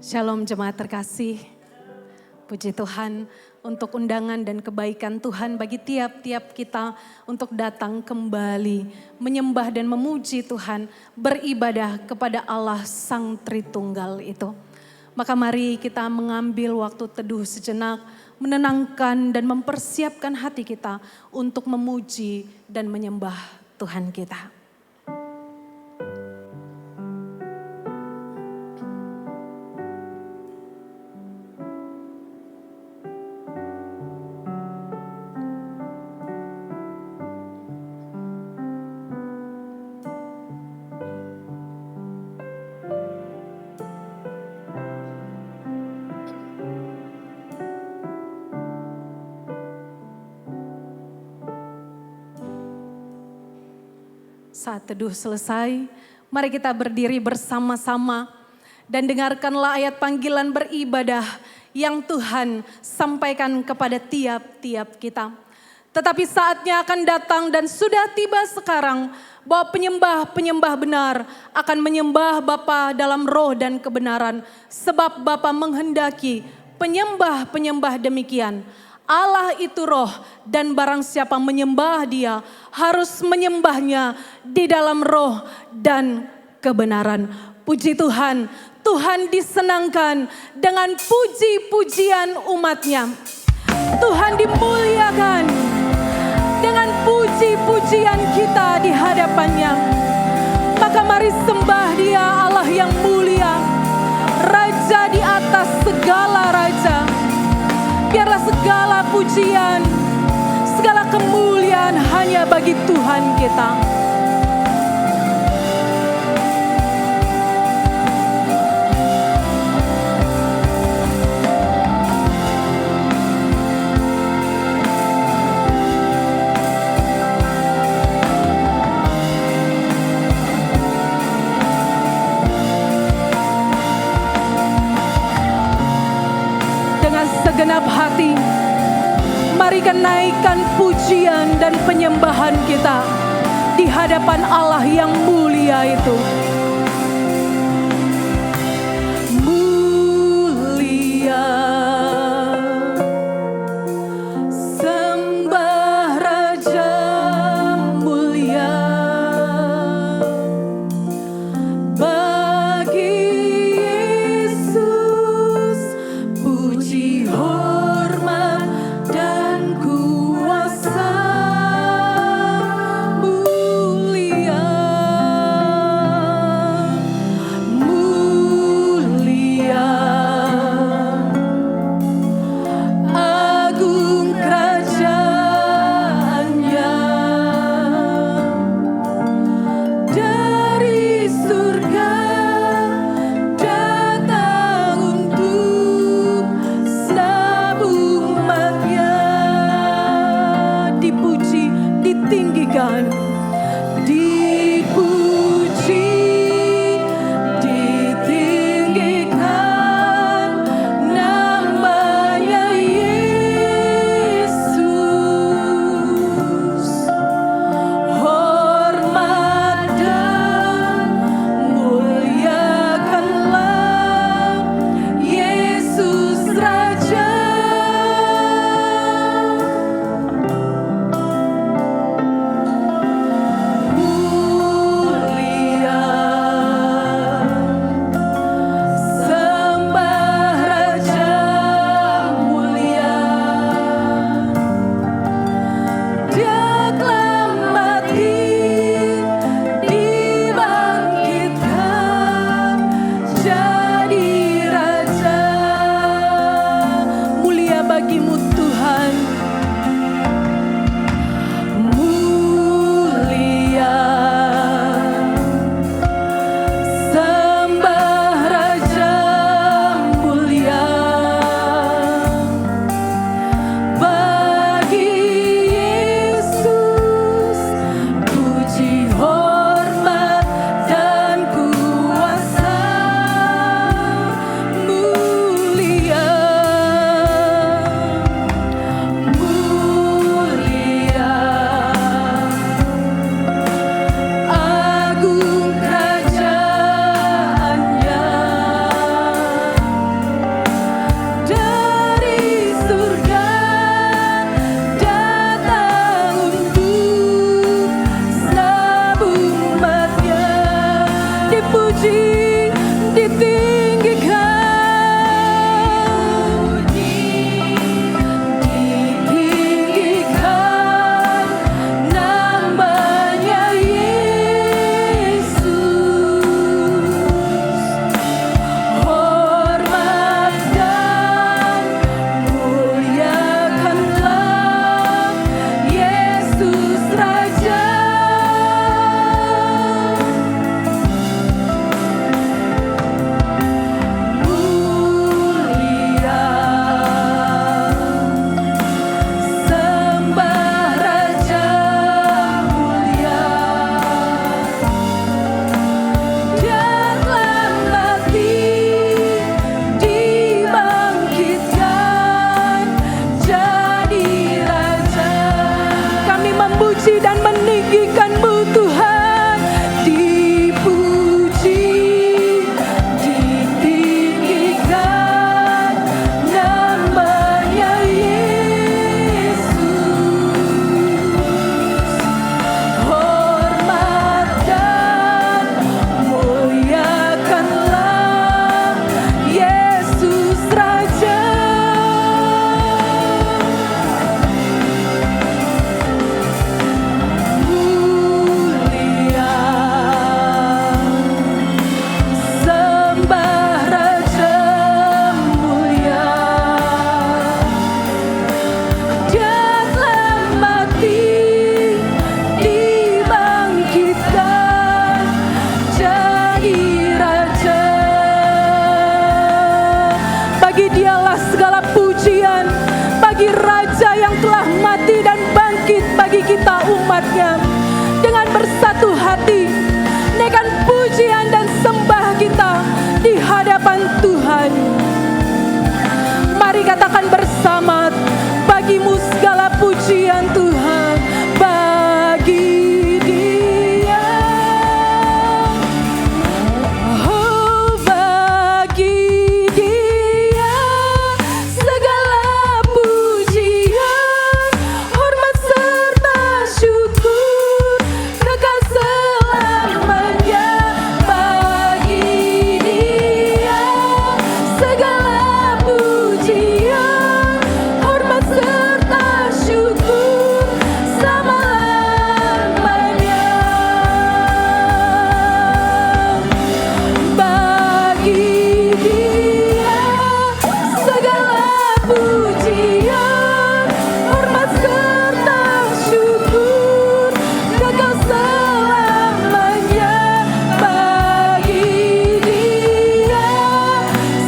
Shalom jemaat terkasih, puji Tuhan untuk undangan dan kebaikan Tuhan bagi tiap-tiap kita untuk datang kembali menyembah dan memuji Tuhan, beribadah kepada Allah Sang Tritunggal itu. Maka mari kita mengambil waktu teduh sejenak, menenangkan dan mempersiapkan hati kita untuk memuji dan menyembah Tuhan kita. Saat teduh selesai, mari kita berdiri bersama-sama dan dengarkanlah ayat panggilan beribadah yang Tuhan sampaikan kepada tiap-tiap kita. Tetapi saatnya akan datang dan sudah tiba sekarang bahwa penyembah-penyembah benar akan menyembah Bapa dalam roh dan kebenaran. Sebab Bapa menghendaki penyembah-penyembah demikian. Allah itu roh dan barang siapa menyembah dia harus menyembahnya di dalam roh dan kebenaran. Puji Tuhan, Tuhan disenangkan dengan puji-pujian umatnya. Tuhan dimuliakan dengan puji-pujian kita di hadapannya. Maka mari sembah dia, Allah yang mulia, Raja di atas segala raja. Biarlah segala pujian, segala kemuliaan hanya bagi Tuhan kita. Segenap hati, mari naikkan pujian dan penyembahan kita di hadapan Allah yang mulia itu. Mulia, sembah Raja mulia, bagi Yesus puji hormat dan kuasa. Mulia, Bagi Dialah segala pujian, bagi Raja yang telah mati dan bangkit bagi kita umatnya. Dengan bersatu hati, naikkan pujian dan sembah kita di hadapan Tuhan. Mari katakan bersama, bagimu segala pujian Tuhan, bagi Dia. Oh, bagi Dia segala pujian, hormat serta syukur, kekal selamanya. Bagi Dia segala pujian, hormat serta syukur selama-lamanya. Bagi Dia segala pujian, hormat serta syukur, kekal selamanya. Bagi Dia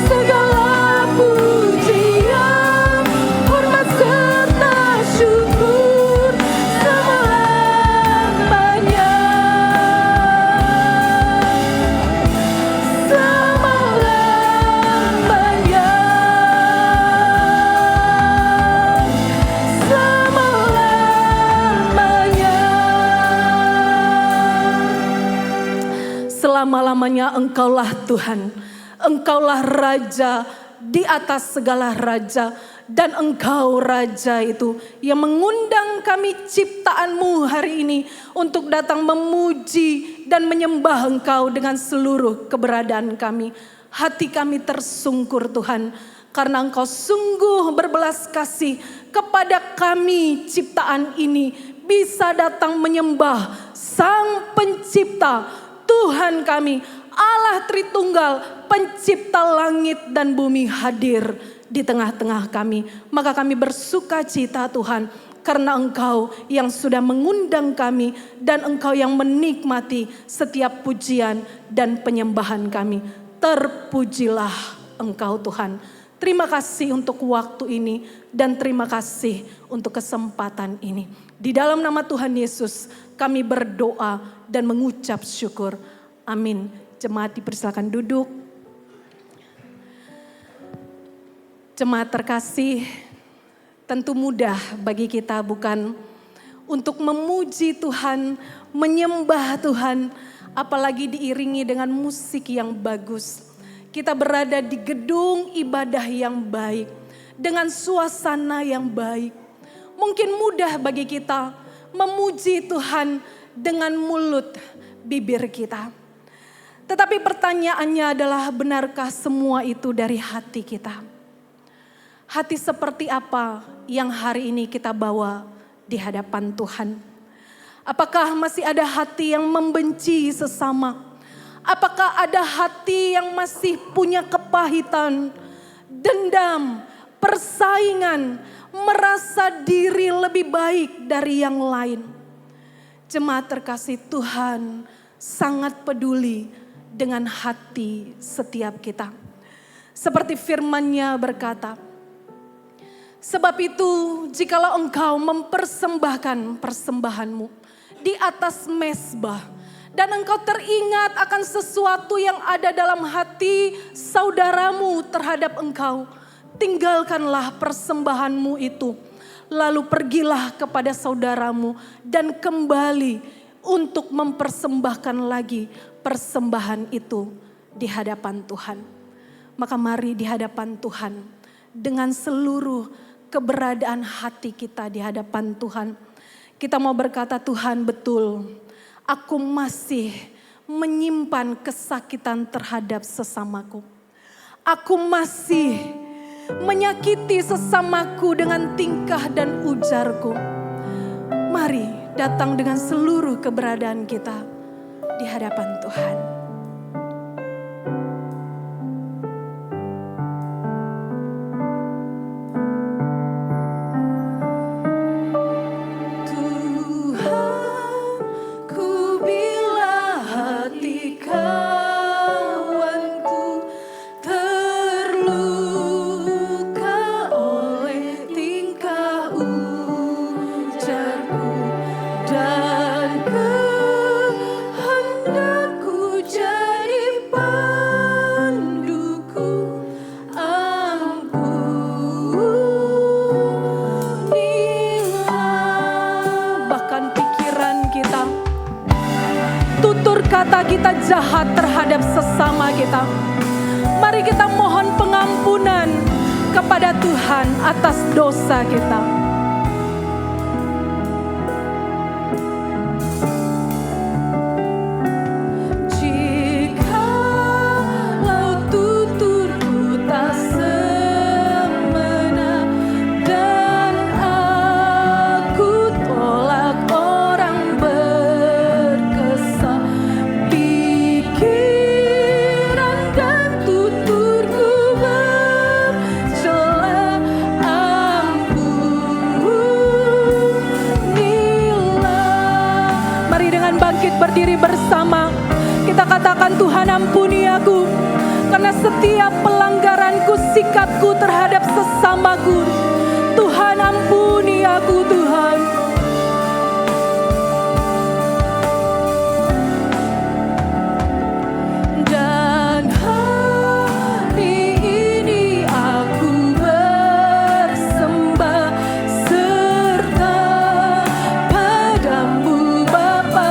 segala pujian, hormat serta syukur selama-lamanya. Selama-lamanya. Selama-lamanya. Selama-lamanya Engkaulah Tuhan, Engkaulah Raja di atas segala raja, dan Engkau Raja itu yang mengundang kami ciptaan-Mu hari ini untuk datang memuji dan menyembah Engkau dengan seluruh keberadaan kami. Hati kami tersungkur Tuhan, karena Engkau sungguh berbelas kasih kepada kami ciptaan ini, bisa datang menyembah Sang Pencipta, Tuhan kami, Allah Tritunggal, pencipta langit dan bumi hadir di tengah-tengah kami. Maka kami bersuka cita Tuhan, karena Engkau yang sudah mengundang kami dan Engkau yang menikmati setiap pujian dan penyembahan kami. Terpujilah Engkau Tuhan. Terima kasih untuk waktu ini dan terima kasih untuk kesempatan ini. Di dalam nama Tuhan Yesus kami berdoa dan mengucap syukur. Amin. Jemaat dipersilakan duduk. Jemaat terkasih, tentu mudah bagi kita bukan untuk memuji Tuhan, menyembah Tuhan, apalagi diiringi dengan musik yang bagus. Kita berada di gedung ibadah yang baik, dengan suasana yang baik. Mungkin mudah bagi kita memuji Tuhan dengan mulut bibir kita. Tetapi pertanyaannya adalah, benarkah semua itu dari hati kita? Hati seperti apa yang hari ini kita bawa di hadapan Tuhan? Apakah masih ada hati yang membenci sesama? Apakah ada hati yang masih punya kepahitan, dendam, persaingan, merasa diri lebih baik dari yang lain? Jemaat terkasih, Tuhan sangat peduli dengan hati setiap kita. Seperti firman-Nya berkata, sebab itu jikalau engkau mempersembahkan persembahanmu di atas mezbah, dan engkau teringat akan sesuatu yang ada dalam hati saudaramu terhadap engkau, tinggalkanlah persembahanmu itu, lalu pergilah kepada saudaramu dan kembali untuk mempersembahkan lagi persembahan itu di hadapan Tuhan. Maka mari di hadapan Tuhan dengan seluruh keberadaan hati kita di hadapan Tuhan. Kita mau berkata, Tuhan betul, aku masih menyimpan kesakitan terhadap sesamaku. Aku masih menyakiti sesamaku dengan tingkah dan ujarku. Mari datang dengan seluruh keberadaan kita di hadapan Tuhan. Terluka kita jahat terhadap sesama kita. Mari kita mohon pengampunan kepada Tuhan atas dosa kita. Berdiri bersama, kita katakan, Tuhan ampuni aku, karena setiap pelanggaranku, sikapku terhadap sesamaku. Tuhan ampuni aku, Tuhan. Dan hari ini aku bersembah serta padamu Bapa.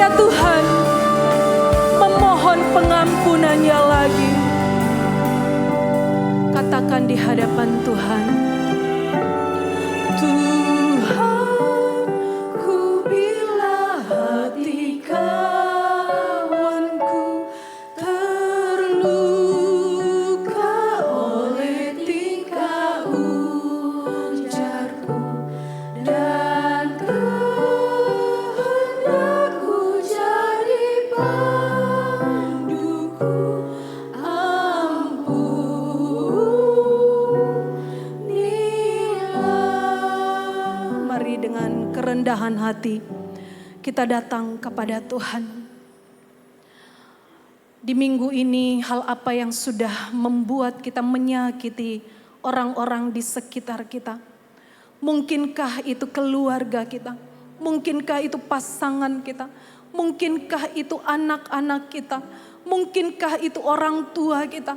Tuhan, memohon pengampunannya lagi. Katakan di hadapan Tuhan, Tuhan, ku bila hati kawanku terluka oleh tingkah ujarku dan kerendahan hati kita datang kepada Tuhan. Di minggu ini, hal apa yang sudah membuat kita menyakiti orang-orang di sekitar kita? Mungkinkah itu keluarga kita? Mungkinkah itu pasangan kita? Mungkinkah itu anak-anak kita? Mungkinkah itu orang tua kita?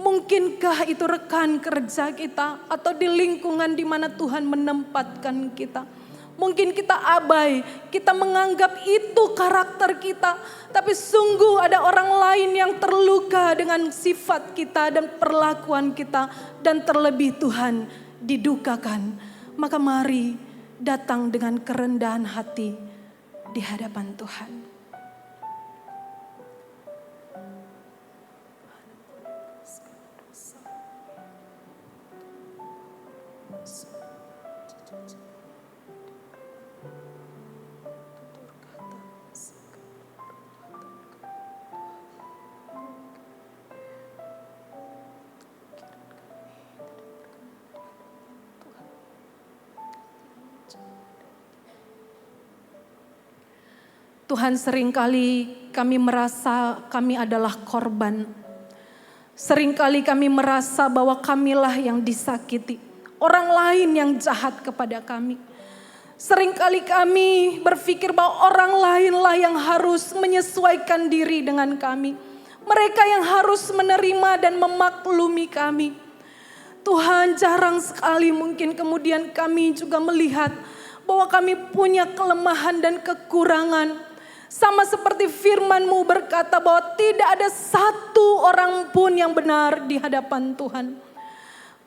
Mungkinkah itu rekan kerja kita atau di lingkungan di mana Tuhan menempatkan kita? Mungkin kita abai, kita menganggap itu karakter kita. Tapi sungguh ada orang lain yang terluka dengan sifat kita dan perlakuan kita. Dan terlebih Tuhan didukakan. Maka mari datang dengan kerendahan hati di hadapan Tuhan. Tuhan, seringkali kami merasa kami adalah korban. Seringkali kami merasa bahwa kamilah yang disakiti. Orang lain yang jahat kepada kami. Seringkali kami berpikir bahwa orang lainlah yang harus menyesuaikan diri dengan kami. Mereka yang harus menerima dan memaklumi kami. Tuhan, jarang sekali mungkin kemudian kami juga melihat bahwa kami punya kelemahan dan kekurangan. Sama seperti firman-Mu berkata bahwa tidak ada satu orang pun yang benar di hadapan Tuhan.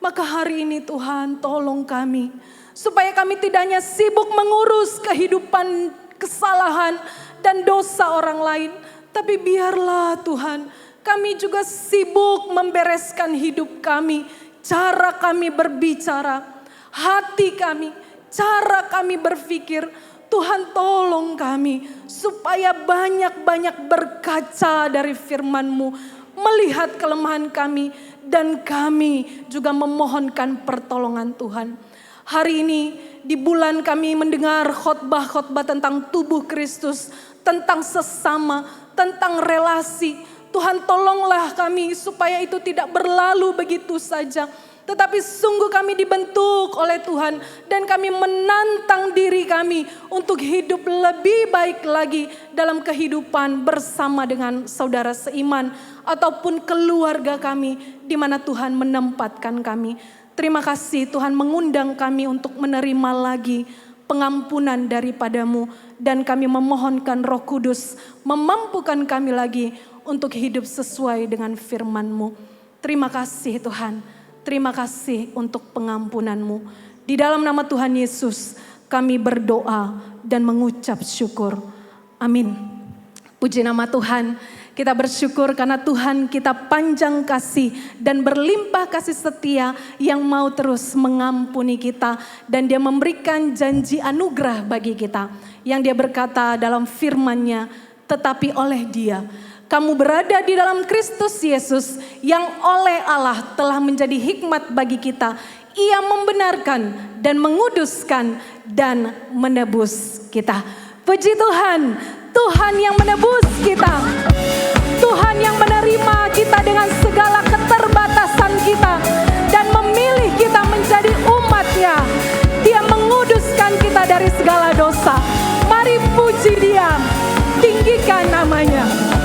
Maka hari ini Tuhan, tolong kami supaya kami tidak hanya sibuk mengurus kehidupan, kesalahan dan dosa orang lain. Tapi biarlah Tuhan, kami juga sibuk membereskan hidup kami. Cara kami berbicara, hati kami, cara kami berpikir. Tuhan, tolong kami supaya banyak-banyak berkaca dari firman-Mu, melihat kelemahan kami, dan kami juga memohonkan pertolongan Tuhan. Hari ini di bulan kami mendengar khotbah-khotbah tentang tubuh Kristus, tentang sesama, tentang relasi. Tuhan, tolonglah kami supaya itu tidak berlalu begitu saja. tetapi sungguh kami dibentuk oleh Tuhan dan kami menantang diri kami untuk hidup lebih baik lagi dalam kehidupan bersama dengan saudara seiman ataupun keluarga kami di mana Tuhan menempatkan kami. Terima kasih Tuhan mengundang kami untuk menerima lagi pengampunan daripadamu dan kami memohonkan Roh Kudus memampukan kami lagi untuk hidup sesuai dengan firman-Mu. Terima kasih Tuhan, terima kasih untuk pengampunan-Mu. Di dalam nama Tuhan Yesus kami berdoa dan mengucap syukur. Amin. Puji nama Tuhan. Kita bersyukur karena Tuhan kita panjang kasih dan berlimpah kasih setia yang mau terus mengampuni kita. Dan Dia memberikan janji anugerah bagi kita. Yang Dia berkata dalam firman-Nya, tetapi oleh Dia kamu berada di dalam Kristus Yesus yang oleh Allah telah menjadi hikmat bagi kita. Ia membenarkan dan menguduskan dan menebus kita. Puji Tuhan, Tuhan yang menebus kita. Tuhan yang menerima kita dengan segala keterbatasan kita dan memilih kita menjadi umat-Nya. Dia menguduskan kita dari segala dosa. Mari puji Dia, tinggikan nama-Nya.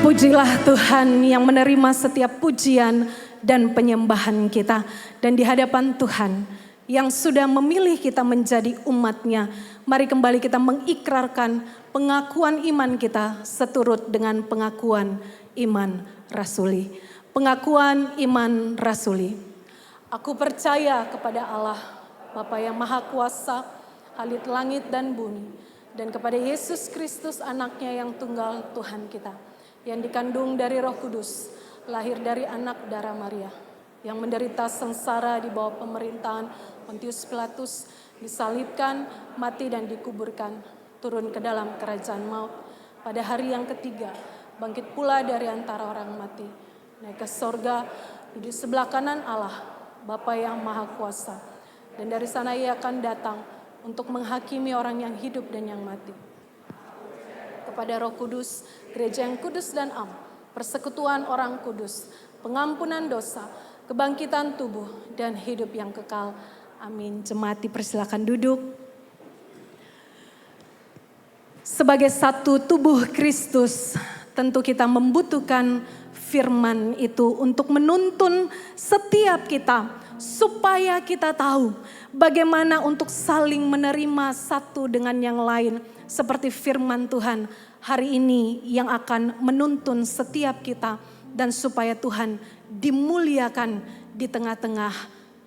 Terpujilah Tuhan yang menerima setiap pujian dan penyembahan kita. Dan di hadapan Tuhan yang sudah memilih kita menjadi umat-Nya, mari kembali kita mengikrarkan pengakuan iman kita seturut dengan pengakuan iman rasuli. Pengakuan iman rasuli. Aku percaya kepada Allah, Bapa yang Maha Kuasa, Halik langit dan bumi, dan kepada Yesus Kristus anaknya yang tunggal Tuhan kita, yang dikandung dari Roh Kudus, lahir dari anak darah Maria, yang menderita sengsara di bawah pemerintahan Pontius Pilatus, disalibkan, mati dan dikuburkan, turun ke dalam kerajaan maut. Pada hari yang ketiga, bangkit pula dari antara orang mati, naik ke sorga, duduk sebelah kanan Allah, Bapa yang Maha Kuasa. Dan dari sana Ia akan datang untuk menghakimi orang yang hidup dan yang mati. Kepada Roh Kudus, gereja yang kudus dan am, persekutuan orang kudus, pengampunan dosa, kebangkitan tubuh, dan hidup yang kekal. Amin. Jemaat dipersilakan duduk. Sebagai satu tubuh Kristus, tentu kita membutuhkan firman itu untuk menuntun setiap kita, supaya kita tahu bagaimana untuk saling menerima satu dengan yang lain. Seperti firman Tuhan hari ini yang akan menuntun setiap kita, dan supaya Tuhan dimuliakan di tengah-tengah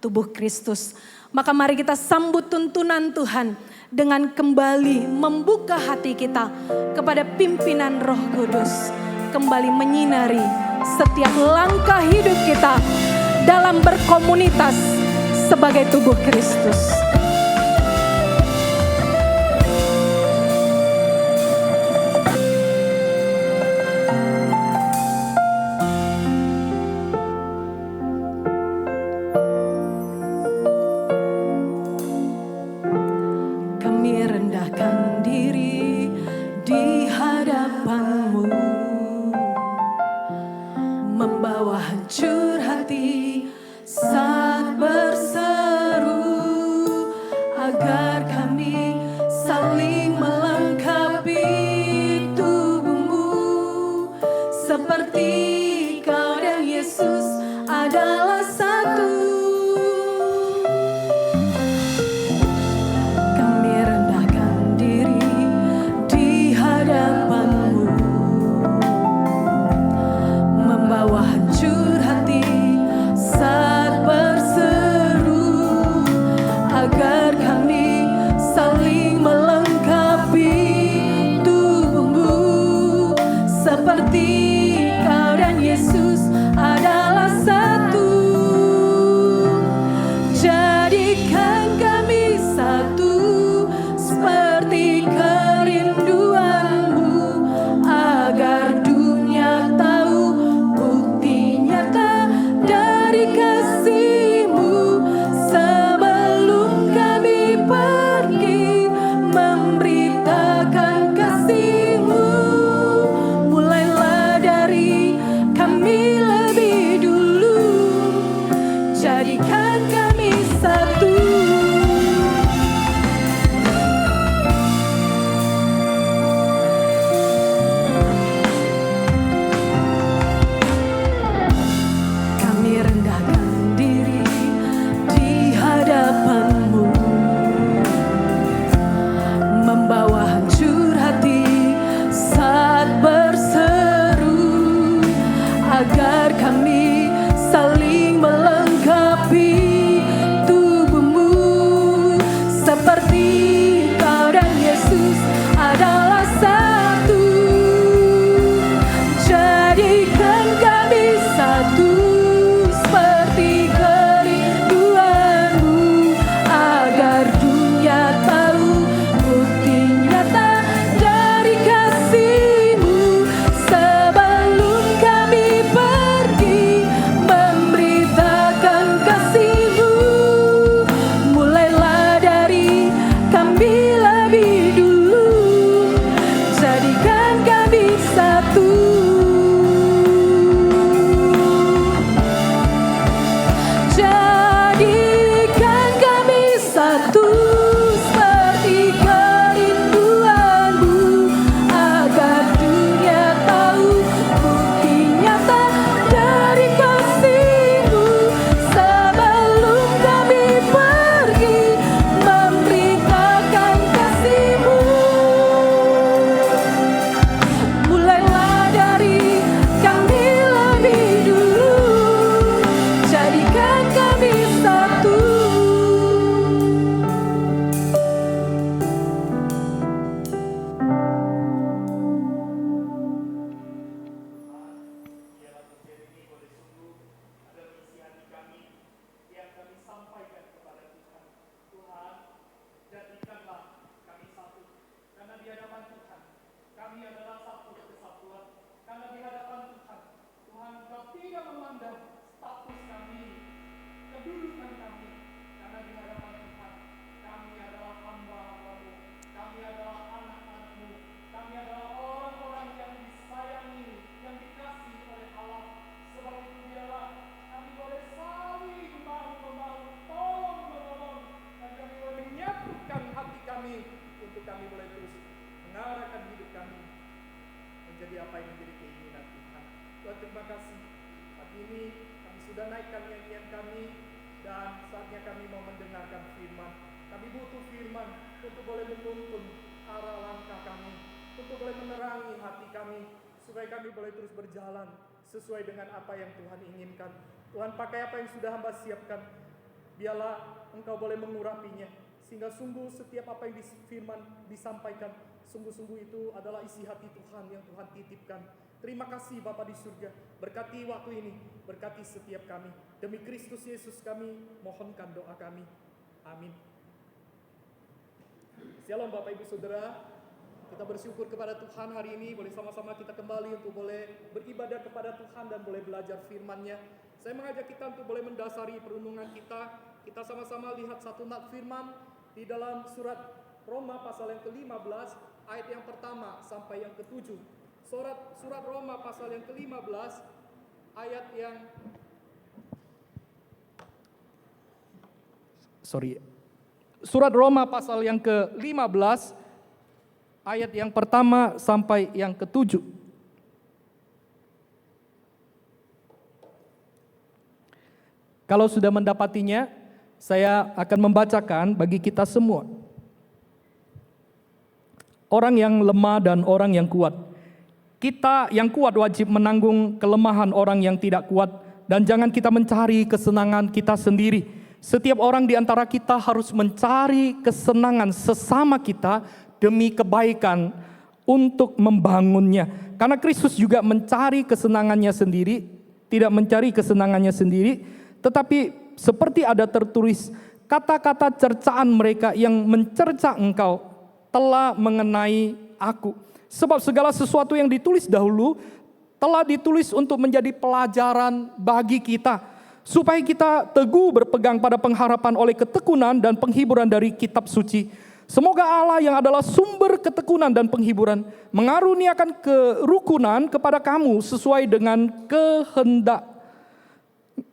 tubuh Kristus. Maka mari kita sambut tuntunan Tuhan dengan kembali membuka hati kita kepada pimpinan Roh Kudus, kembali menyinari setiap langkah hidup kita dalam berkomunitas sebagai tubuh Kristus. kami boleh terus mengarahkan hidup kami menjadi apa yang menjadi keinginan Tuhan. Tuhan, terima kasih. Pagi ini kami sudah naikkan nyanyian kami dan saatnya kami mau mendengarkan firman. Kami butuh firman untuk boleh menuntun arah langkah kami, untuk boleh menerangi hati kami, supaya kami boleh terus berjalan sesuai dengan apa yang Tuhan inginkan. Tuhan, pakai apa yang sudah hamba siapkan, biarlah Engkau boleh mengurapinya, sehingga sungguh setiap apa yang firman disampaikan, sungguh-sungguh itu adalah isi hati Tuhan yang Tuhan titipkan. Terima kasih Bapa di surga, berkati waktu ini, berkati setiap kami. Demi Kristus Yesus kami mohonkan doa kami. Amin. Shalom Bapak Ibu Saudara, kita bersyukur kepada Tuhan hari ini boleh sama-sama kita kembali untuk boleh beribadah kepada Tuhan dan boleh belajar firman-Nya. Saya mengajak kita untuk boleh mendasari perundungan kita. Kita sama-sama lihat satu nat firman di dalam surat Roma pasal yang ke-15 ayat yang pertama sampai yang ke-7. Surat Roma pasal yang ke-15 ayat yang Surat Roma pasal yang ke-15 ayat yang pertama sampai yang ke-7. Kalau sudah mendapatinya, saya akan membacakan bagi kita semua. Orang yang lemah dan orang yang kuat. Kita yang kuat wajib menanggung kelemahan orang yang tidak kuat, dan jangan kita mencari kesenangan kita sendiri. Setiap orang di antara kita harus mencari kesenangan sesama kita demi kebaikan untuk membangunnya. Karena Kristus juga mencari kesenangannya sendiri, tidak mencari kesenangannya sendiri, tetapi seperti ada tertulis, kata-kata cercaan mereka yang mencerca engkau telah mengenai aku. Sebab segala sesuatu yang ditulis dahulu telah ditulis untuk menjadi pelajaran bagi kita, supaya kita teguh berpegang pada pengharapan oleh ketekunan dan penghiburan dari kitab suci. Semoga Allah yang adalah sumber ketekunan dan penghiburan mengaruniakan kerukunan kepada kamu sesuai dengan kehendak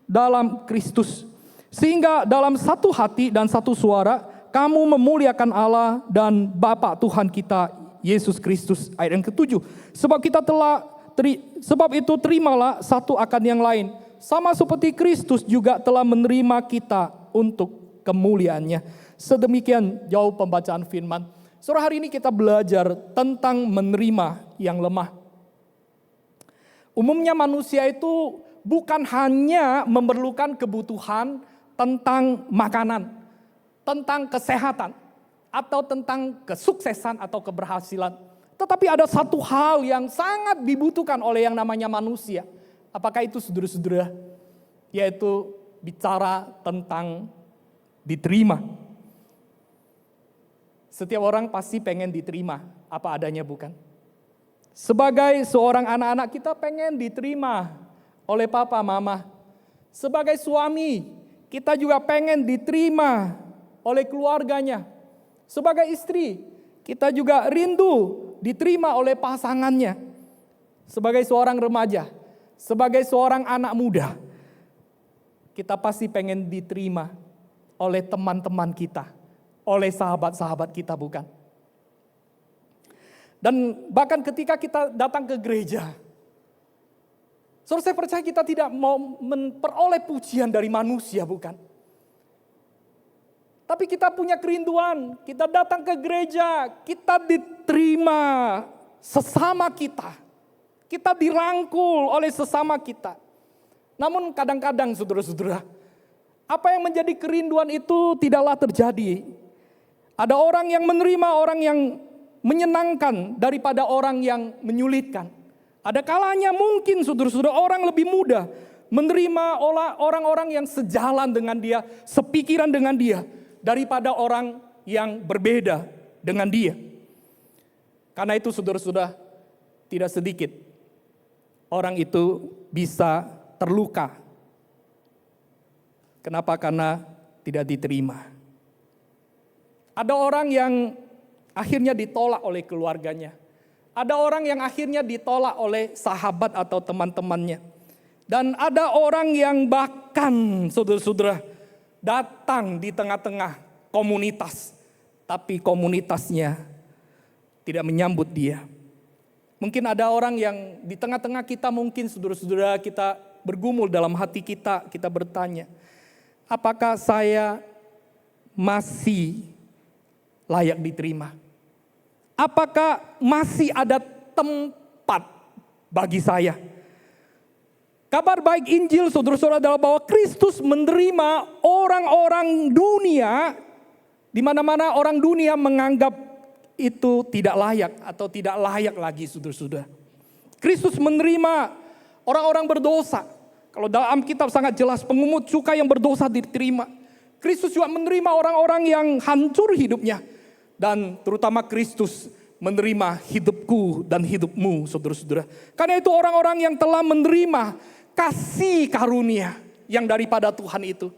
dalam Kristus. Sehingga dalam satu hati dan satu suara kamu memuliakan Allah dan Bapa Tuhan kita Yesus Kristus. Ayat yang ke-7. Sebab itu terimalah satu akan yang lain, sama seperti Kristus juga telah menerima kita untuk kemuliaannya. Sedemikian jauh pembacaan firman. Sore hari ini kita belajar tentang menerima yang lemah. Umumnya manusia itu bukan hanya memerlukan kebutuhan tentang makanan, tentang kesehatan, atau tentang kesuksesan atau keberhasilan. Tetapi ada satu hal yang sangat dibutuhkan oleh yang namanya manusia. Apakah itu saudara-saudara? Yaitu bicara tentang diterima. Setiap orang pasti pengen diterima apa adanya, bukan? Sebagai seorang anak-anak kita pengen diterima oleh papa mama. Sebagai suami kita juga pengen diterima oleh keluarganya. Sebagai istri kita juga rindu diterima oleh pasangannya. Sebagai seorang remaja, sebagai seorang anak muda, kita pasti pengen diterima oleh teman-teman kita, oleh sahabat-sahabat kita, bukan? Dan bahkan ketika kita datang ke gereja, saya percaya kita tidak mau memperoleh pujian dari manusia, bukan? Tapi kita punya kerinduan, kita datang ke gereja, kita diterima sesama kita. Kita dirangkul oleh sesama kita. Namun kadang-kadang saudara-saudara, apa yang menjadi kerinduan itu tidaklah terjadi. Ada orang yang menerima orang yang menyenangkan daripada orang yang menyulitkan. Ada kalanya mungkin saudara-saudara orang lebih mudah menerima orang-orang yang sejalan dengan dia, sepikiran dengan dia, daripada orang yang berbeda dengan dia. Karena itu saudara-saudara, tidak sedikit orang itu bisa terluka. Kenapa? Karena tidak diterima. Ada orang yang akhirnya ditolak oleh keluarganya. Ada orang yang akhirnya ditolak oleh sahabat atau teman-temannya. Dan ada orang yang bahkan saudara-saudara datang di tengah-tengah komunitas, tapi komunitasnya tidak menyambut dia. Mungkin ada orang yang di tengah-tengah kita, mungkin saudara-saudara kita bergumul dalam hati kita bertanya, apakah saya masih layak diterima? Apakah masih ada tempat bagi saya? Kabar baik Injil saudara-saudara adalah bahwa Kristus menerima orang-orang dunia, di mana-mana orang dunia menganggap itu tidak layak atau tidak layak lagi saudara-saudara. Kristus menerima orang-orang berdosa. Kalau dalam Alkitab sangat jelas, pengungut cukai yang berdosa diterima. Kristus juga menerima orang-orang yang hancur hidupnya. Dan terutama Kristus menerima hidupku dan hidupmu saudara-saudara. Karena itu orang-orang yang telah menerima kasih karunia yang daripada Tuhan itu.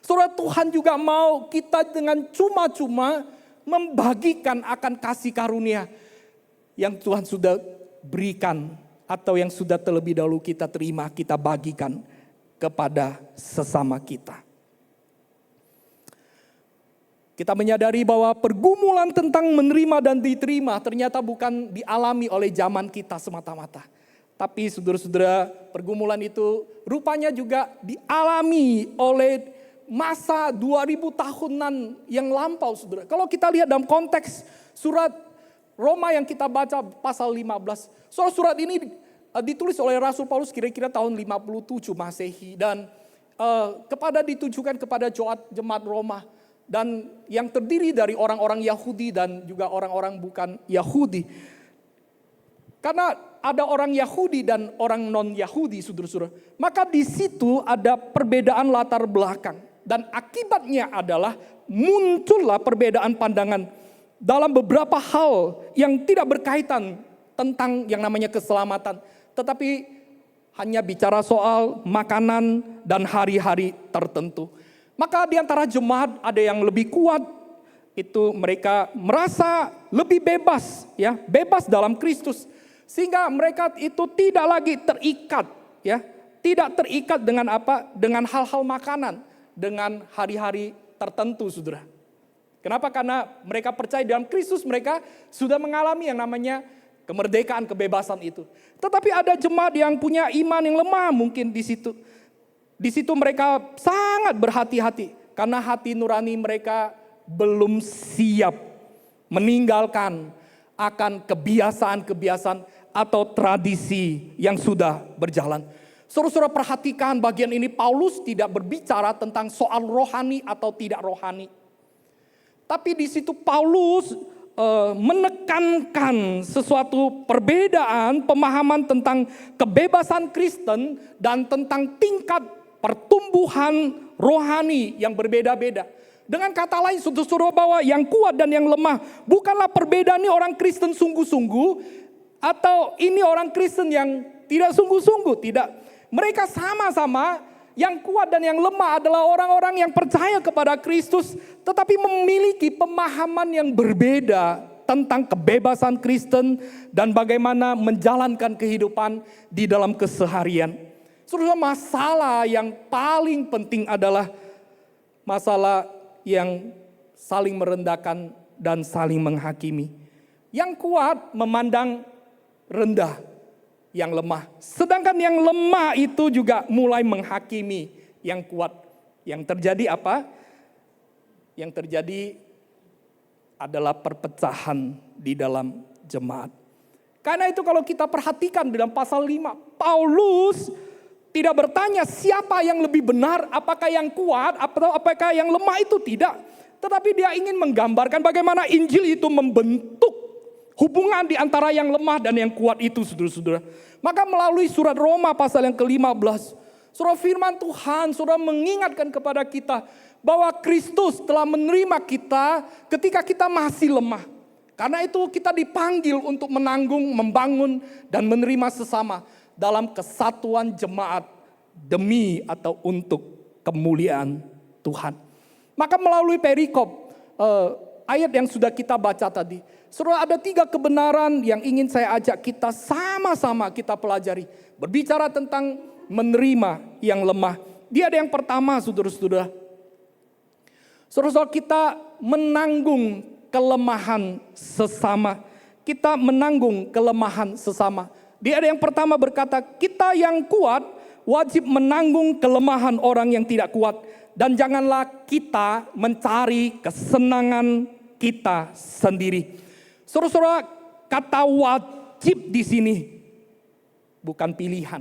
Saudara, Tuhan juga mau kita dengan cuma-cuma membagikan akan kasih karunia yang Tuhan sudah berikan atau yang sudah terlebih dahulu kita terima, kita bagikan kepada sesama kita. Kita menyadari bahwa pergumulan tentang menerima dan diterima ternyata bukan dialami oleh zaman kita semata-mata. Tapi saudara-saudara, pergumulan itu rupanya juga dialami oleh masa 2000 tahunan yang lampau, saudara. Kalau kita lihat dalam konteks surat Roma yang kita baca pasal 15. Surat ini ditulis oleh Rasul Paulus kira-kira tahun 57 Masehi. Dan ditujukan kepada jemaat Roma. Dan yang terdiri dari orang-orang Yahudi dan juga orang-orang bukan Yahudi. Karena ada orang Yahudi dan orang non-Yahudi, saudara-saudara. Maka di situ ada perbedaan latar belakang. Dan akibatnya adalah muncullah perbedaan pandangan dalam beberapa hal yang tidak berkaitan tentang yang namanya keselamatan. Tetapi hanya bicara soal makanan dan hari-hari tertentu. Maka di antara jemaat ada yang lebih kuat, itu mereka merasa lebih bebas, ya, bebas dalam Kristus. Sehingga mereka itu tidak lagi terikat, ya, tidak terikat dengan apa? Dengan hal-hal makanan. Dengan hari-hari tertentu, saudara. Kenapa? Karena mereka percaya dalam Kristus, mereka sudah mengalami yang namanya kemerdekaan, kebebasan itu. Tetapi ada jemaat yang punya iman yang lemah mungkin di situ. Di situ mereka sangat berhati-hati. Karena hati nurani mereka belum siap meninggalkan akan kebiasaan-kebiasaan atau tradisi yang sudah berjalan. Saudara-saudara, perhatikan bagian ini, Paulus tidak berbicara tentang soal rohani atau tidak rohani. Tapi di situ Paulus menekankan sesuatu perbedaan pemahaman tentang kebebasan Kristen dan tentang tingkat pertumbuhan rohani yang berbeda-beda. Dengan kata lain, saudara-saudara, bahwa yang kuat dan yang lemah bukanlah perbedaan ini orang Kristen sungguh-sungguh atau ini orang Kristen yang tidak sungguh-sungguh, tidak. Mereka sama-sama, yang kuat dan yang lemah adalah orang-orang yang percaya kepada Kristus, tetapi memiliki pemahaman yang berbeda tentang kebebasan Kristen dan bagaimana menjalankan kehidupan di dalam keseharian. Saudara, masalah yang paling penting adalah masalah yang saling merendahkan dan saling menghakimi. Yang kuat memandang rendah yang lemah. Sedangkan yang lemah itu juga mulai menghakimi yang kuat. Yang terjadi apa? Yang terjadi adalah perpecahan di dalam jemaat. Karena itu kalau kita perhatikan dalam pasal 5, Paulus tidak bertanya siapa yang lebih benar, apakah yang kuat atau apakah yang lemah, itu tidak. Tetapi dia ingin menggambarkan bagaimana Injil itu membentuk hubungan di antara yang lemah dan yang kuat itu, saudara-saudara. Maka melalui surat Roma pasal yang ke-15, surah firman Tuhan, surah mengingatkan kepada kita bahwa Kristus telah menerima kita ketika kita masih lemah. Karena itu kita dipanggil untuk menanggung, membangun, dan menerima sesama dalam kesatuan jemaat demi atau untuk kemuliaan Tuhan. Maka melalui perikop ayat yang sudah kita baca tadi, saudara, ada 3 kebenaran yang ingin saya ajak kita sama-sama kita pelajari. Berbicara tentang menerima yang lemah. Dia ada yang pertama, saudara-saudara. Saudara-saudara, kita menanggung kelemahan sesama. kita menanggung kelemahan sesama. Di ayat yang pertama berkata, kita yang kuat wajib menanggung kelemahan orang yang tidak kuat. Dan janganlah kita mencari kesenangan kita sendiri. Saudara-saudara, kata wajib di sini bukan pilihan.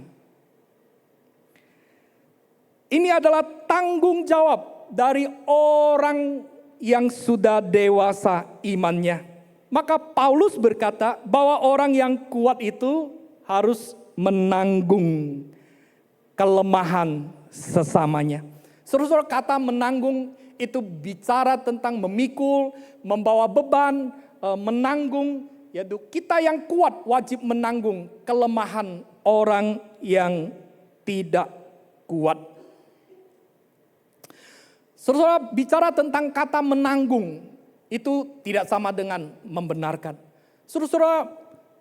Ini adalah tanggung jawab dari orang yang sudah dewasa imannya. Maka Paulus berkata bahwa orang yang kuat itu harus menanggung kelemahan sesamanya. Saudara-saudara, kata menanggung itu bicara tentang memikul, membawa beban, menanggung. Yaitu kita yang kuat wajib menanggung kelemahan orang yang tidak kuat. Saudara, bicara tentang kata menanggung itu tidak sama dengan membenarkan. Saudara,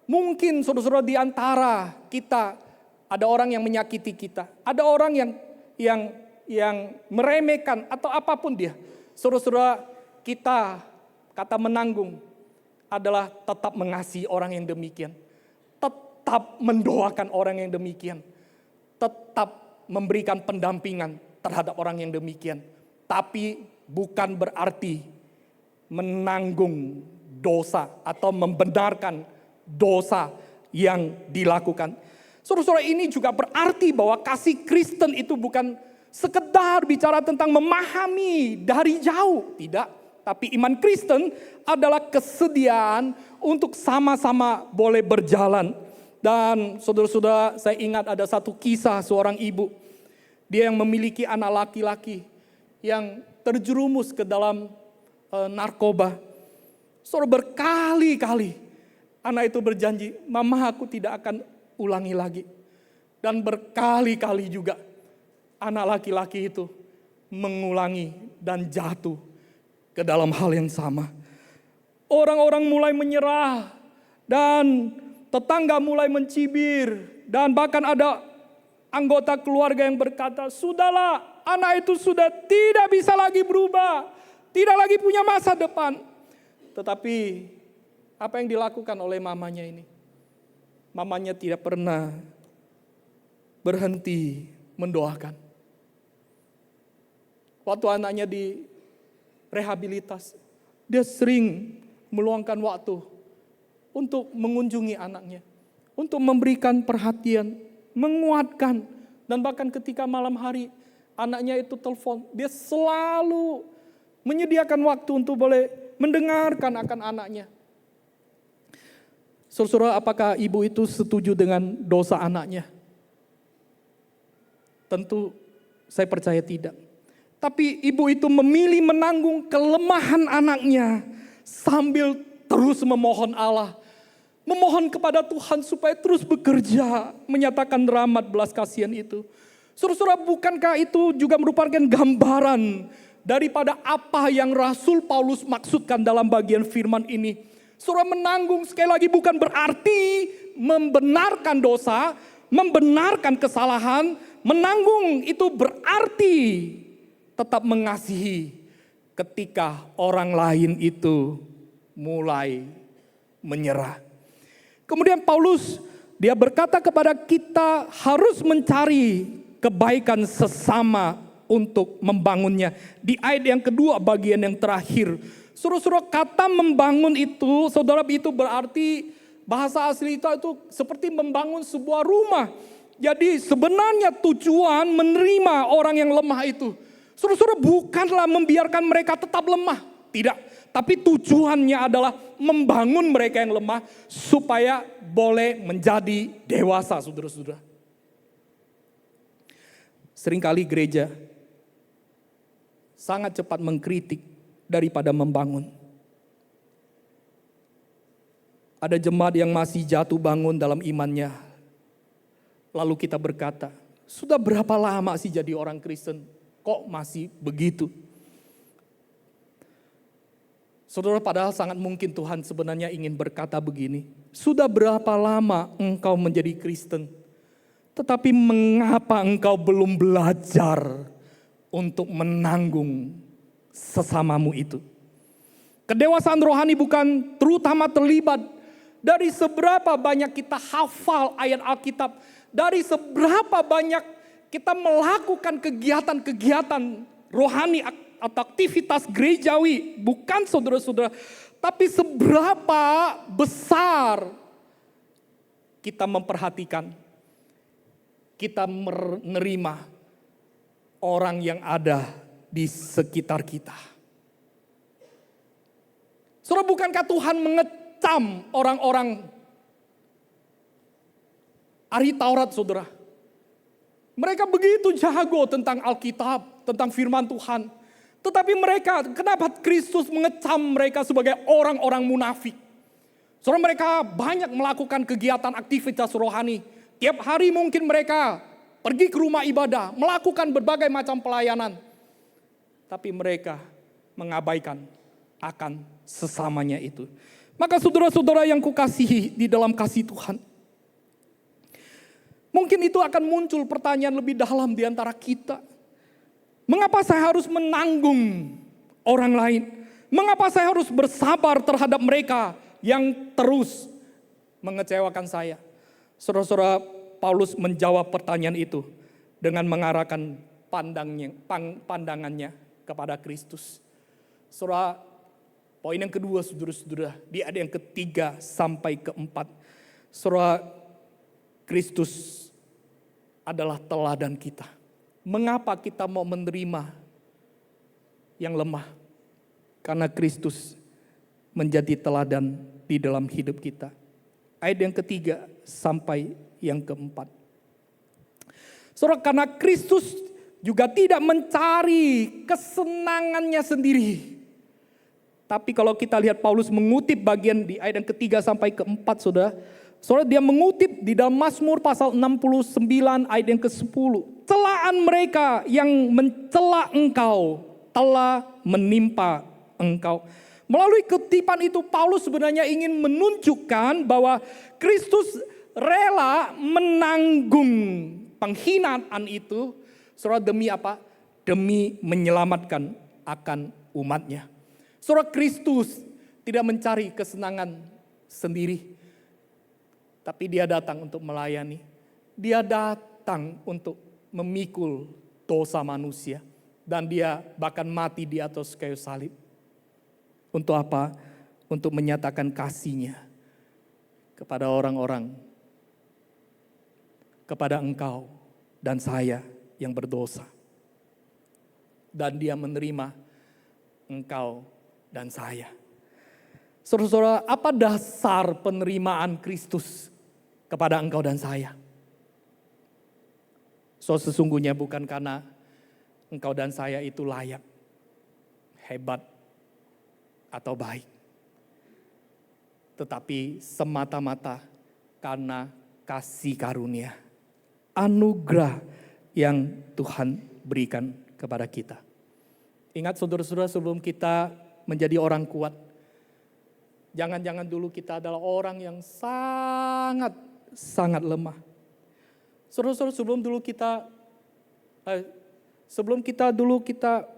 mungkin saudara di antara kita ada orang yang menyakiti kita, ada orang yang meremehkan atau apapun dia. Saudara, kita kata menanggung adalah tetap mengasihi orang yang demikian, tetap mendoakan orang yang demikian, tetap memberikan pendampingan terhadap orang yang demikian. Tapi bukan berarti menanggung dosa atau membenarkan dosa yang dilakukan. Saudara-saudara, ini juga berarti bahwa kasih Kristen itu bukan sekedar bicara tentang memahami dari jauh. Tidak, tapi iman Kristen adalah kesediaan untuk sama-sama boleh berjalan. Dan saudara-saudara, saya ingat ada satu kisah seorang ibu. Dia yang memiliki anak laki-laki yang terjerumus ke dalam narkoba. Saudara, berkali-kali anak itu berjanji, mama aku tidak akan ulangi lagi. Dan berkali-kali juga anak laki-laki itu mengulangi dan jatuh ke dalam hal yang sama. Orang-orang mulai menyerah dan tetangga mulai mencibir. Dan bahkan ada anggota keluarga yang berkata, sudahlah, anak itu sudah tidak bisa lagi berubah, tidak lagi punya masa depan. Tetapi apa yang dilakukan oleh mamanya ini? Mamanya tidak pernah berhenti mendoakan. Waktu anaknya direhabilitas, dia sering meluangkan waktu untuk mengunjungi anaknya, untuk memberikan perhatian, menguatkan, dan bahkan ketika malam hari anaknya itu telepon, dia selalu menyediakan waktu untuk boleh mendengarkan akan anaknya. Saudara, apakah ibu itu setuju dengan dosa anaknya? Tentu saya percaya tidak. Tapi ibu itu memilih menanggung kelemahan anaknya sambil terus memohon Allah. Memohon kepada Tuhan supaya terus bekerja, menyatakan rahmat belas kasihan itu. Saudara, bukankah itu juga merupakan gambaran daripada apa yang Rasul Paulus maksudkan dalam bagian firman ini? Saudara, menanggung sekali lagi bukan berarti membenarkan dosa, membenarkan kesalahan. Menanggung itu berarti tetap mengasihi ketika orang lain itu mulai menyerah. Kemudian Paulus dia berkata kepada kita harus mencari kebaikan sesama untuk membangunnya. Di ayat yang kedua bagian yang terakhir. Saudara-saudara, kata membangun itu, saudara, itu berarti bahasa asli itu seperti membangun sebuah rumah. Jadi sebenarnya tujuan menerima orang yang lemah itu, saudara-saudara, bukanlah membiarkan mereka tetap lemah. Tidak. Tapi tujuannya adalah membangun mereka yang lemah supaya boleh menjadi dewasa, saudara-saudara. Seringkali gereja sangat cepat mengkritik daripada membangun. Ada jemaat yang masih jatuh bangun dalam imannya. Lalu kita berkata, sudah berapa lama sih jadi orang Kristen? Kok masih begitu? Saudara, padahal sangat mungkin Tuhan sebenarnya ingin berkata begini. Sudah berapa lama engkau menjadi Kristen? Tetapi mengapa engkau belum belajar untuk menanggung sesamamu itu? Kedewasaan rohani bukan terutama terlibat dari seberapa banyak kita hafal ayat Alkitab, dari seberapa banyak kita melakukan kegiatan-kegiatan rohani atau aktivitas gerejawi, bukan saudara-saudara, tapi seberapa besar kita memperhatikan, kita menerima orang yang ada di sekitar kita. Saudara, bukankah Tuhan mengecam orang-orang ahli Taurat, saudara? Mereka begitu jago tentang Alkitab, tentang firman Tuhan. Tetapi mereka, kenapa Kristus mengecam mereka sebagai orang-orang munafik? Saudara, mereka banyak melakukan kegiatan aktivitas rohani. Tiap hari mungkin mereka pergi ke rumah ibadah, melakukan berbagai macam pelayanan. Tapi mereka mengabaikan akan sesamanya itu. Maka saudara-saudara yang kukasihi di dalam kasih Tuhan, mungkin itu akan muncul pertanyaan lebih dalam di antara kita. Mengapa saya harus menanggung orang lain? Mengapa saya harus bersabar terhadap mereka yang terus mengecewakan saya? Saudara-saudara, Paulus menjawab pertanyaan itu dengan mengarahkan pandangannya kepada Kristus. Saudara, poin yang kedua, saudara-saudara, di ayat yang ketiga sampai keempat. Saudara, Kristus adalah teladan kita. Mengapa kita mau menerima yang lemah? Karena Kristus menjadi teladan di dalam hidup kita. Ayat yang ketiga sampai yang keempat. Saudara, karena Kristus juga tidak mencari kesenangannya sendiri. Tapi kalau kita lihat Paulus mengutip bagian di ayat yang ketiga sampai keempat, saudara dia mengutip di dalam Mazmur pasal 69 ayat yang ke-10. Celaan mereka yang mencela engkau telah menimpa engkau. Melalui kutipan itu Paulus sebenarnya ingin menunjukkan bahwa Kristus rela menanggung penghinaan itu, saudara, demi apa? Demi menyelamatkan akan umatnya. Saudara, Kristus tidak mencari kesenangan sendiri, tapi dia datang untuk melayani. Dia datang untuk memikul dosa manusia. Dan dia bahkan mati di atas kayu salib. Untuk apa? Untuk menyatakan kasih-Nya kepada orang-orang, kepada engkau dan saya yang berdosa. Dan dia menerima engkau dan saya. Saudara-saudara, apa dasar penerimaan Kristus kepada engkau dan saya? Sesungguhnya bukan karena engkau dan saya itu layak, hebat, atau baik. Tetapi semata-mata karena kasih karunia, anugerah yang Tuhan berikan kepada kita. Ingat saudara-saudara, sebelum kita menjadi orang kuat, jangan-jangan dulu kita adalah orang yang sangat lemah. Saudara-saudara, sebelum kita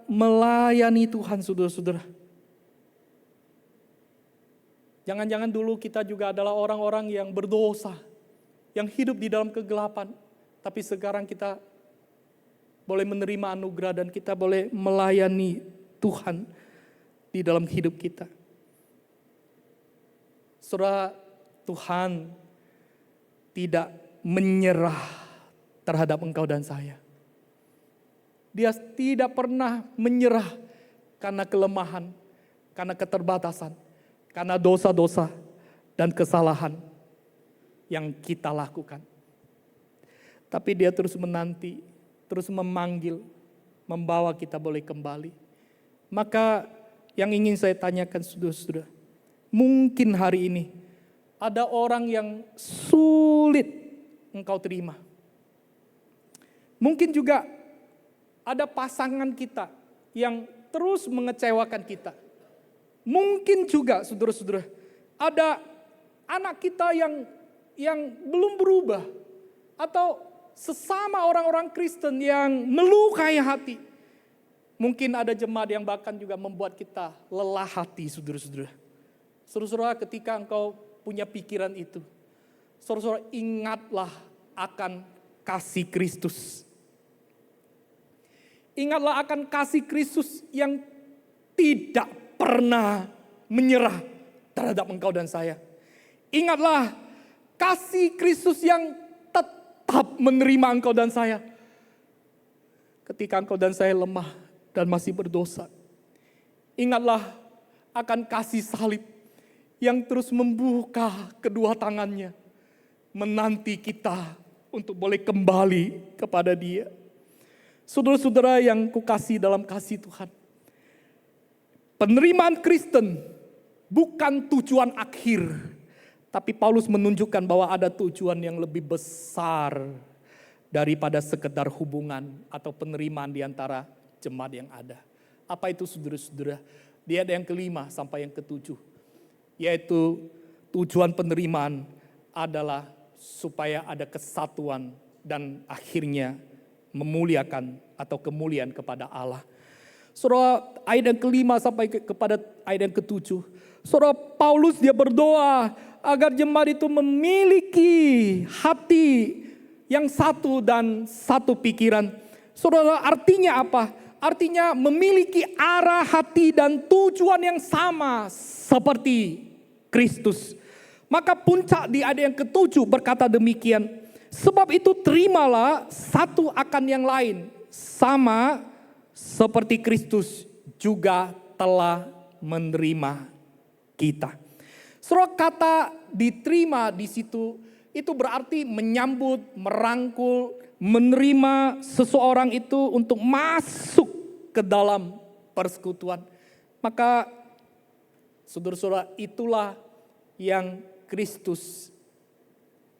melayani Tuhan, saudara-saudara, jangan-jangan dulu kita juga adalah orang-orang yang berdosa, yang hidup di dalam kegelapan. Tapi sekarang kita boleh menerima anugerah dan kita boleh melayani Tuhan di dalam hidup kita. Saudara, Tuhan tidak menyerah terhadap engkau dan saya. Dia tidak pernah menyerah karena kelemahan, karena keterbatasan, karena dosa-dosa dan kesalahan yang kita lakukan. Tapi dia terus menanti, terus memanggil, membawa kita boleh kembali. Maka yang ingin saya tanyakan saudara-saudara, mungkin hari ini ada orang yang sulit engkau terima. Mungkin juga ada pasangan kita yang terus mengecewakan kita. Mungkin juga saudara-saudara, ada anak kita yang belum berubah. Atau sesama orang-orang Kristen yang melukai hati. Mungkin ada jemaat yang bahkan juga membuat kita lelah hati, saudara-saudara. Saudara-saudara, ketika engkau punya pikiran itu. Saudara-saudara, ingatlah akan kasih Kristus. Ingatlah akan kasih Kristus yang tidak pernah menyerah terhadap engkau dan saya. Ingatlah kasih Kristus yang tetap menerima engkau dan saya. Ketika engkau dan saya lemah dan masih berdosa. Ingatlah akan kasih salib yang terus membuka kedua tangannya. Menanti kita untuk boleh kembali kepada Dia. Saudara-saudara yang kukasihi dalam kasih Tuhan. Penerimaan Kristen bukan tujuan akhir. Tapi Paulus menunjukkan bahwa ada tujuan yang lebih besar daripada sekedar hubungan atau penerimaan di antara jemaat yang ada. Apa itu saudara-saudara? Dia ada yang kelima sampai yang ketujuh. Yaitu tujuan penerimaan adalah supaya ada kesatuan dan akhirnya memuliakan atau kemuliaan kepada Allah. Saudara, ayat yang kelima sampai kepada ayat yang ketujuh. Saudara, Paulus dia berdoa agar jemaat itu memiliki hati yang satu dan satu pikiran. Saudara, artinya apa? Artinya memiliki arah hati dan tujuan yang sama seperti Kristus. Maka puncak di ayat yang ketujuh berkata demikian. Sebab itu terimalah satu akan yang lain. Sama seperti Kristus juga telah menerima kita. Saudara, kata diterima di situ itu berarti menyambut, merangkul, menerima seseorang itu untuk masuk ke dalam persekutuan. Maka saudara-saudara, itulah yang Kristus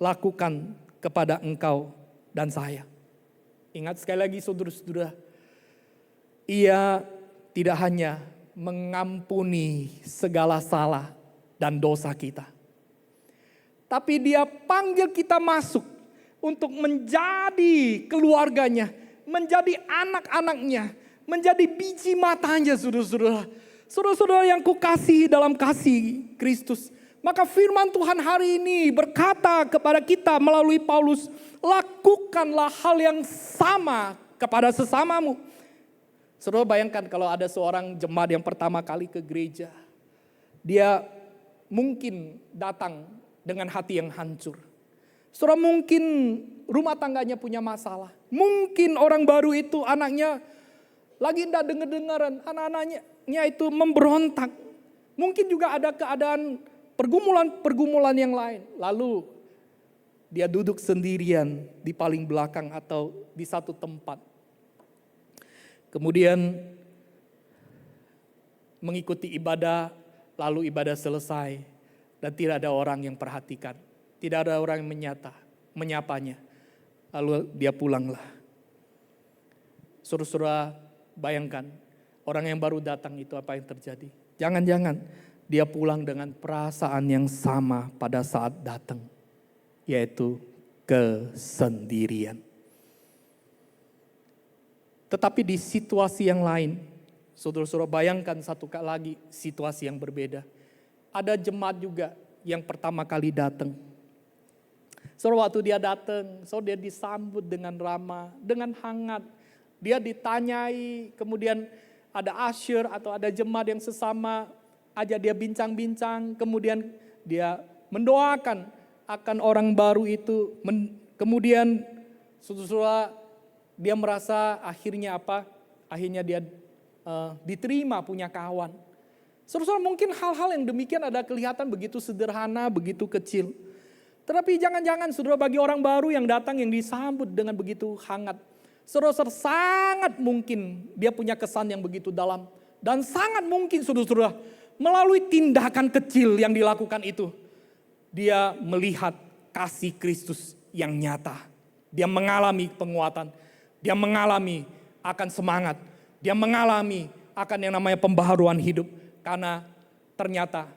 lakukan kepada engkau dan saya. Ingat sekali lagi saudara-saudara, Ia tidak hanya mengampuni segala salah dan dosa kita. Tapi Dia panggil kita masuk untuk menjadi keluarganya, menjadi anak-anaknya, menjadi biji matanya, saudara-saudara. Saudara-saudara yang kukasihi dalam kasih Kristus. Maka firman Tuhan hari ini berkata kepada kita melalui Paulus, lakukanlah hal yang sama kepada sesamamu. Saudara, bayangkan kalau ada seorang jemaat yang pertama kali ke gereja. Dia mungkin datang dengan hati yang hancur. Saudara, mungkin rumah tangganya punya masalah. Mungkin orang baru itu anaknya lagi tidak dengar-dengaran. Anak-anaknya itu memberontak. Mungkin juga ada keadaan pergumulan-pergumulan yang lain. Lalu dia duduk sendirian di paling belakang atau di satu tempat. Kemudian mengikuti ibadah, lalu ibadah selesai. Dan tidak ada orang yang perhatikan. Tidak ada orang yang menyapanya. Lalu dia pulanglah. Saudara-saudara, bayangkan orang yang baru datang itu apa yang terjadi. Jangan-jangan dia pulang dengan perasaan yang sama pada saat datang. Yaitu kesendirian. Tetapi di situasi yang lain, saudara-saudara bayangkan satu kali lagi situasi yang berbeda. Ada jemaat juga yang pertama kali datang. Saudara, waktu dia datang, saudara, dia disambut dengan ramah, dengan hangat. Dia ditanyai, kemudian ada usher atau ada jemaat yang sesama, ajak dia bincang-bincang, kemudian dia mendoakan akan orang baru itu. Kemudian saudara, dia merasa akhirnya apa? Akhirnya dia diterima punya kawan. Saudara, mungkin hal-hal yang demikian ada kelihatan begitu sederhana, begitu kecil. Tetapi jangan-jangan saudara, bagi orang baru yang datang yang disambut dengan begitu hangat. Saudara, sangat mungkin dia punya kesan yang begitu dalam. Dan sangat mungkin saudara, melalui tindakan kecil yang dilakukan itu. Dia melihat kasih Kristus yang nyata. Dia mengalami penguatan. Dia mengalami akan semangat. Dia mengalami akan yang namanya pembaharuan hidup. Karena ternyata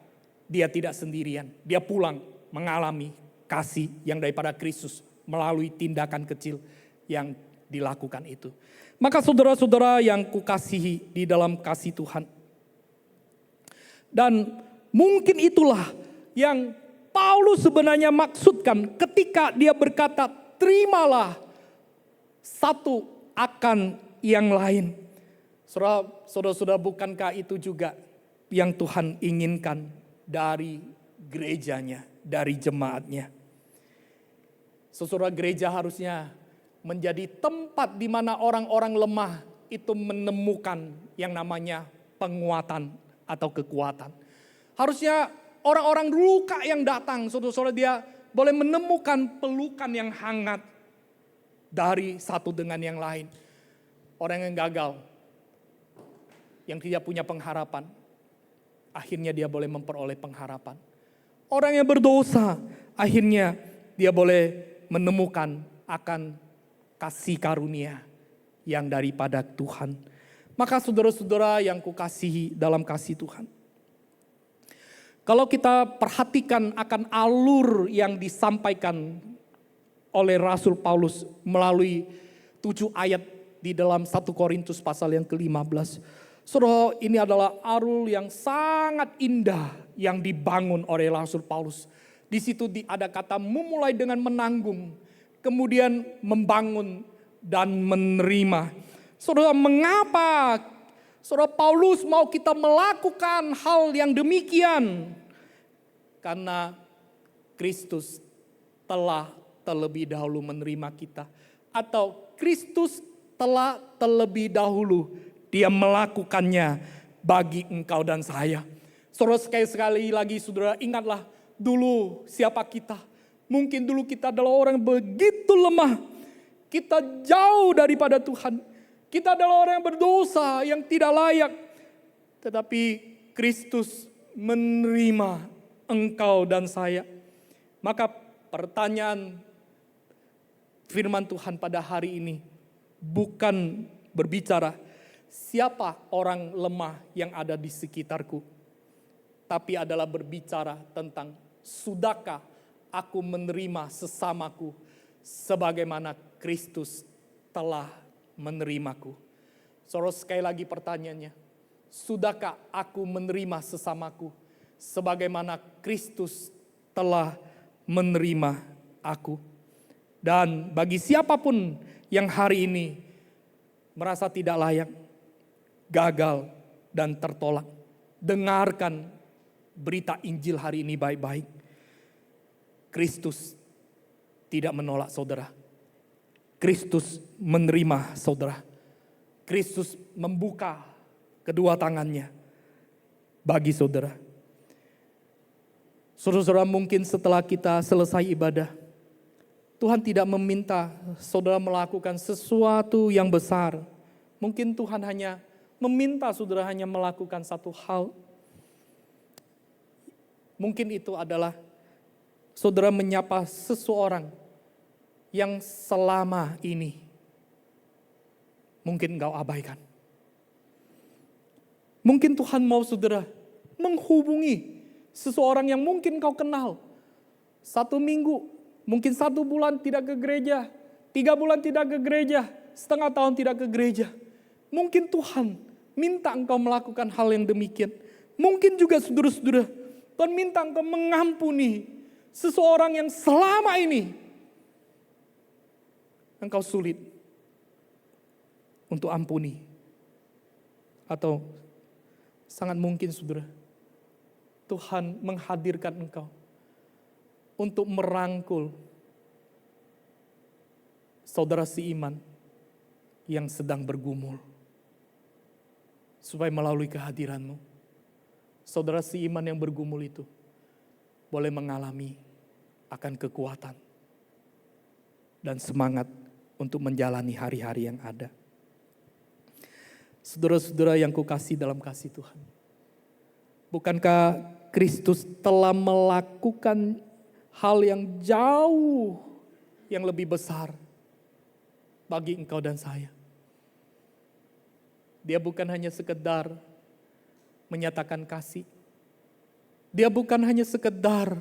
dia tidak sendirian. Dia pulang mengalami kasih yang daripada Kristus melalui tindakan kecil yang dilakukan itu. Maka saudara-saudara yang kukasihi di dalam kasih Tuhan. Dan mungkin itulah yang Paulus sebenarnya maksudkan ketika dia berkata, terimalah satu akan yang lain. Saudara-saudara, bukankah itu juga yang Tuhan inginkan dari gerejanya, dari jemaatnya? Saudara, gereja harusnya menjadi tempat di mana orang-orang lemah itu menemukan yang namanya penguatan atau kekuatan. Harusnya orang-orang luka yang datang, saudara-saudara, dia boleh menemukan pelukan yang hangat dari satu dengan yang lain. Orang yang gagal, yang tidak punya pengharapan, akhirnya dia boleh memperoleh pengharapan. Orang yang berdosa, akhirnya dia boleh menemukan akan kasih karunia yang daripada Tuhan. Maka saudara-saudara yang kukasihi dalam kasih Tuhan, kalau kita perhatikan akan alur yang disampaikan oleh Rasul Paulus melalui 7 ayat di dalam 1 Korintus pasal yang ke-15. Saudara, ini adalah alur yang sangat indah yang dibangun oleh Rasul Paulus. Di situ ada kata memulai dengan menanggung, kemudian membangun dan menerima. Saudara, mengapa Saudara Paulus mau kita melakukan hal yang demikian? Karena Kristus telah terlebih dahulu menerima kita. Atau Kristus telah terlebih dahulu dia melakukannya bagi engkau dan saya. Saudara, sekali lagi saudara, ingatlah dulu siapa kita. Mungkin dulu kita adalah orang begitu lemah. Kita jauh daripada Tuhan. Kita adalah orang yang berdosa, yang tidak layak. Tetapi Kristus menerima engkau dan saya. Maka pertanyaan firman Tuhan pada hari ini bukan berbicara siapa orang lemah yang ada di sekitarku. Tapi adalah berbicara tentang sudahkah aku menerima sesamaku sebagaimana Kristus telah menerimaku. Saudara, sekali lagi pertanyaannya, sudahkah aku menerima sesamaku sebagaimana Kristus telah menerima aku? Dan bagi siapapun yang hari ini merasa tidak layak, gagal dan tertolak, dengarkan berita Injil hari ini baik-baik. Kristus tidak menolak saudara. Kristus menerima saudara. Kristus membuka kedua tangannya bagi saudara. Saudara-saudara, mungkin setelah kita selesai ibadah, Tuhan tidak meminta saudara melakukan sesuatu yang besar. Mungkin Tuhan hanya meminta saudara hanya melakukan satu hal. Mungkin itu adalah saudara menyapa seseorang yang selama ini mungkin engkau abaikan. Mungkin Tuhan mau saudara menghubungi seseorang yang mungkin kau kenal. 1 minggu, mungkin 1 bulan tidak ke gereja, 3 bulan tidak ke gereja, setengah tahun tidak ke gereja. Mungkin Tuhan minta engkau melakukan hal yang demikian. Mungkin juga saudara-saudara, Tuhan minta engkau mengampuni seseorang yang selama ini engkau sulit untuk ampuni. Atau sangat mungkin saudara, Tuhan menghadirkan engkau untuk merangkul saudara seiman yang sedang bergumul. Supaya melalui kehadiranmu, saudara seiman yang bergumul itu boleh mengalami akan kekuatan dan semangat untuk menjalani hari-hari yang ada. Saudara-saudara yang kukasihi dalam kasih Tuhan, bukankah Kristus telah melakukan hal yang jauh yang lebih besar bagi engkau dan saya? Dia bukan hanya sekedar menyatakan kasih. Dia bukan hanya sekedar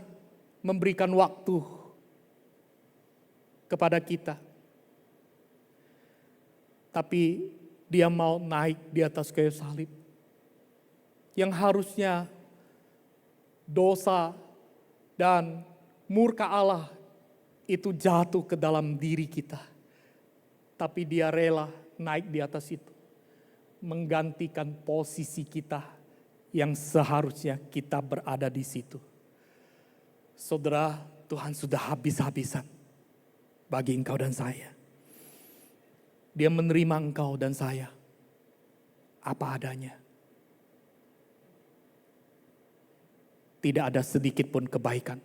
memberikan waktu kepada kita. Tapi dia mau naik di atas kayu salib. Yang harusnya dosa Dan murka Allah itu jatuh ke dalam diri kita. Tapi Dia rela naik di atas itu. Menggantikan posisi kita yang seharusnya kita berada di situ. Saudara, Tuhan sudah habis-habisan bagi engkau dan saya. Dia menerima engkau dan saya apa adanya. Tidak ada sedikit pun kebaikan.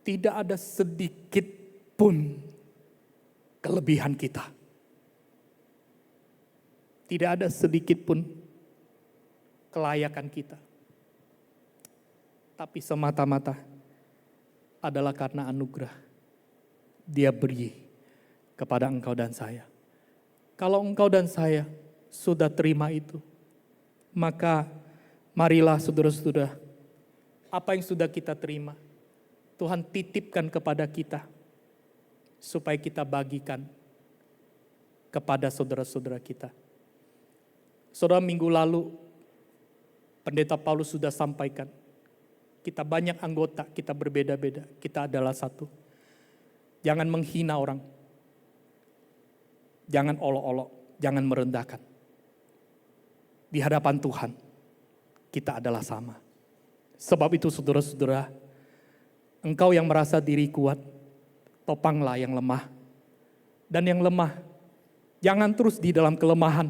Tidak ada sedikit pun kelebihan kita. Tidak ada sedikit pun kelayakan kita. Tapi semata-mata adalah karena anugerah. Dia beri kepada engkau dan saya. Kalau engkau dan saya sudah terima itu, maka marilah saudara-saudara, apa yang sudah kita terima, Tuhan titipkan kepada kita, supaya kita bagikan kepada saudara-saudara kita. Saudara, minggu lalu, Pendeta Paulus sudah sampaikan, kita banyak anggota, kita berbeda-beda, kita adalah satu. Jangan menghina orang, jangan olok-olok, jangan merendahkan. Di hadapan Tuhan, kita adalah sama. Sebab itu saudara-saudara, engkau yang merasa diri kuat, topanglah yang lemah. Dan yang lemah, jangan terus di dalam kelemahan.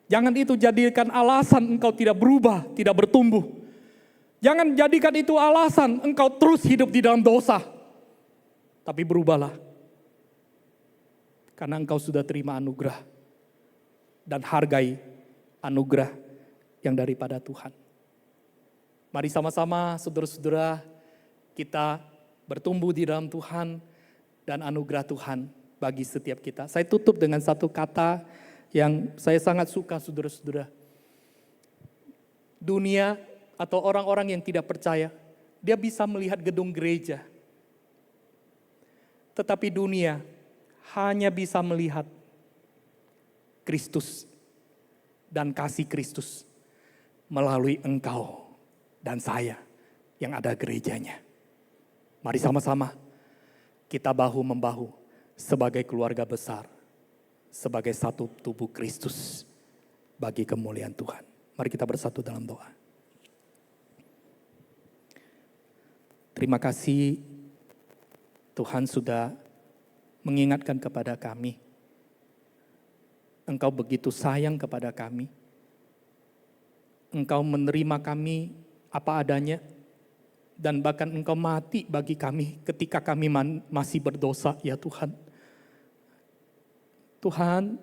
Jangan itu jadikan alasan engkau tidak berubah, tidak bertumbuh. Jangan jadikan itu alasan engkau terus hidup di dalam dosa. Tapi berubahlah. Karena engkau sudah terima anugerah. Dan hargai anugerah yang daripada Tuhan. Mari sama-sama saudara-saudara kita bertumbuh di dalam Tuhan dan anugerah Tuhan bagi setiap kita. Saya tutup dengan satu kata yang saya sangat suka saudara-saudara. Dunia atau orang-orang yang tidak percaya, dia bisa melihat gedung gereja. Tetapi dunia hanya bisa melihat Kristus dan kasih Kristus melalui engkau dan saya yang ada gerejanya. Mari sama-sama kita bahu-membahu sebagai keluarga besar, sebagai satu tubuh Kristus bagi kemuliaan Tuhan. Mari kita bersatu dalam doa. Terima kasih Tuhan sudah mengingatkan kepada kami. Engkau begitu sayang kepada kami. Engkau menerima kami apa adanya. Dan bahkan engkau mati bagi kami ketika kami masih berdosa ya Tuhan. Tuhan,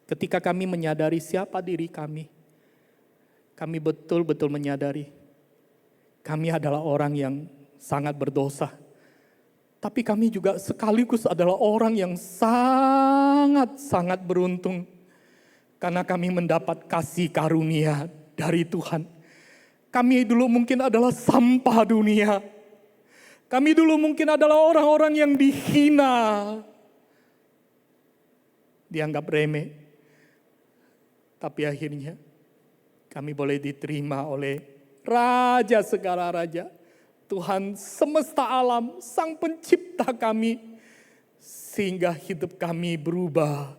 ketika kami menyadari siapa diri kami betul-betul menyadari kami adalah orang yang sangat berdosa. Tapi kami juga sekaligus adalah orang yang sangat-sangat beruntung. Karena kami mendapat kasih karunia dari Tuhan. Kami dulu mungkin adalah sampah dunia. Kami dulu mungkin adalah orang-orang yang dihina. Dianggap remeh. Tapi akhirnya kami boleh diterima oleh Raja segala raja. Tuhan semesta alam, Sang Pencipta kami. Sehingga hidup kami berubah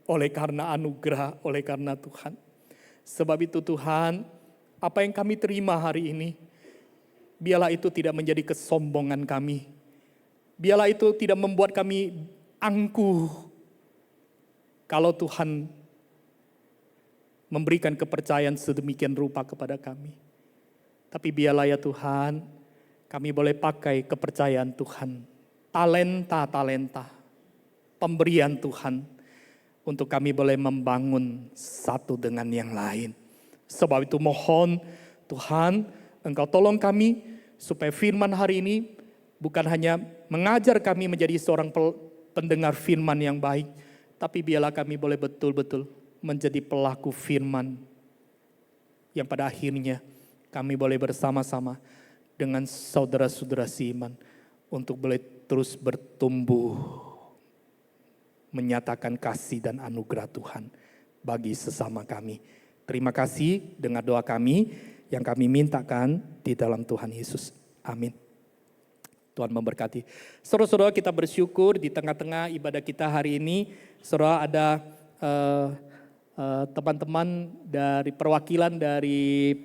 oleh karena anugerah, oleh karena Tuhan. Sebab itu Tuhan, apa yang kami terima hari ini, biarlah itu tidak menjadi kesombongan kami. Biarlah itu tidak membuat kami angkuh. Kalau Tuhan memberikan kepercayaan sedemikian rupa kepada kami. Tapi biarlah ya Tuhan, kami boleh pakai kepercayaan Tuhan. Talenta-talenta, pemberian Tuhan. Untuk kami boleh membangun satu dengan yang lain. Sebab itu mohon Tuhan, Engkau tolong kami supaya firman hari ini bukan hanya mengajar kami menjadi seorang pendengar firman yang baik. Tapi biarlah kami boleh betul-betul menjadi pelaku firman. Yang pada akhirnya kami boleh bersama-sama dengan saudara-saudara seiman untuk boleh terus bertumbuh, menyatakan kasih dan anugerah Tuhan bagi sesama kami. Terima kasih, dengar doa kami yang kami mintakan di dalam Tuhan Yesus. Amin. Tuhan memberkati. Saudara-saudara, kita bersyukur di tengah-tengah ibadah kita hari ini, saudara ada teman-teman dari perwakilan dari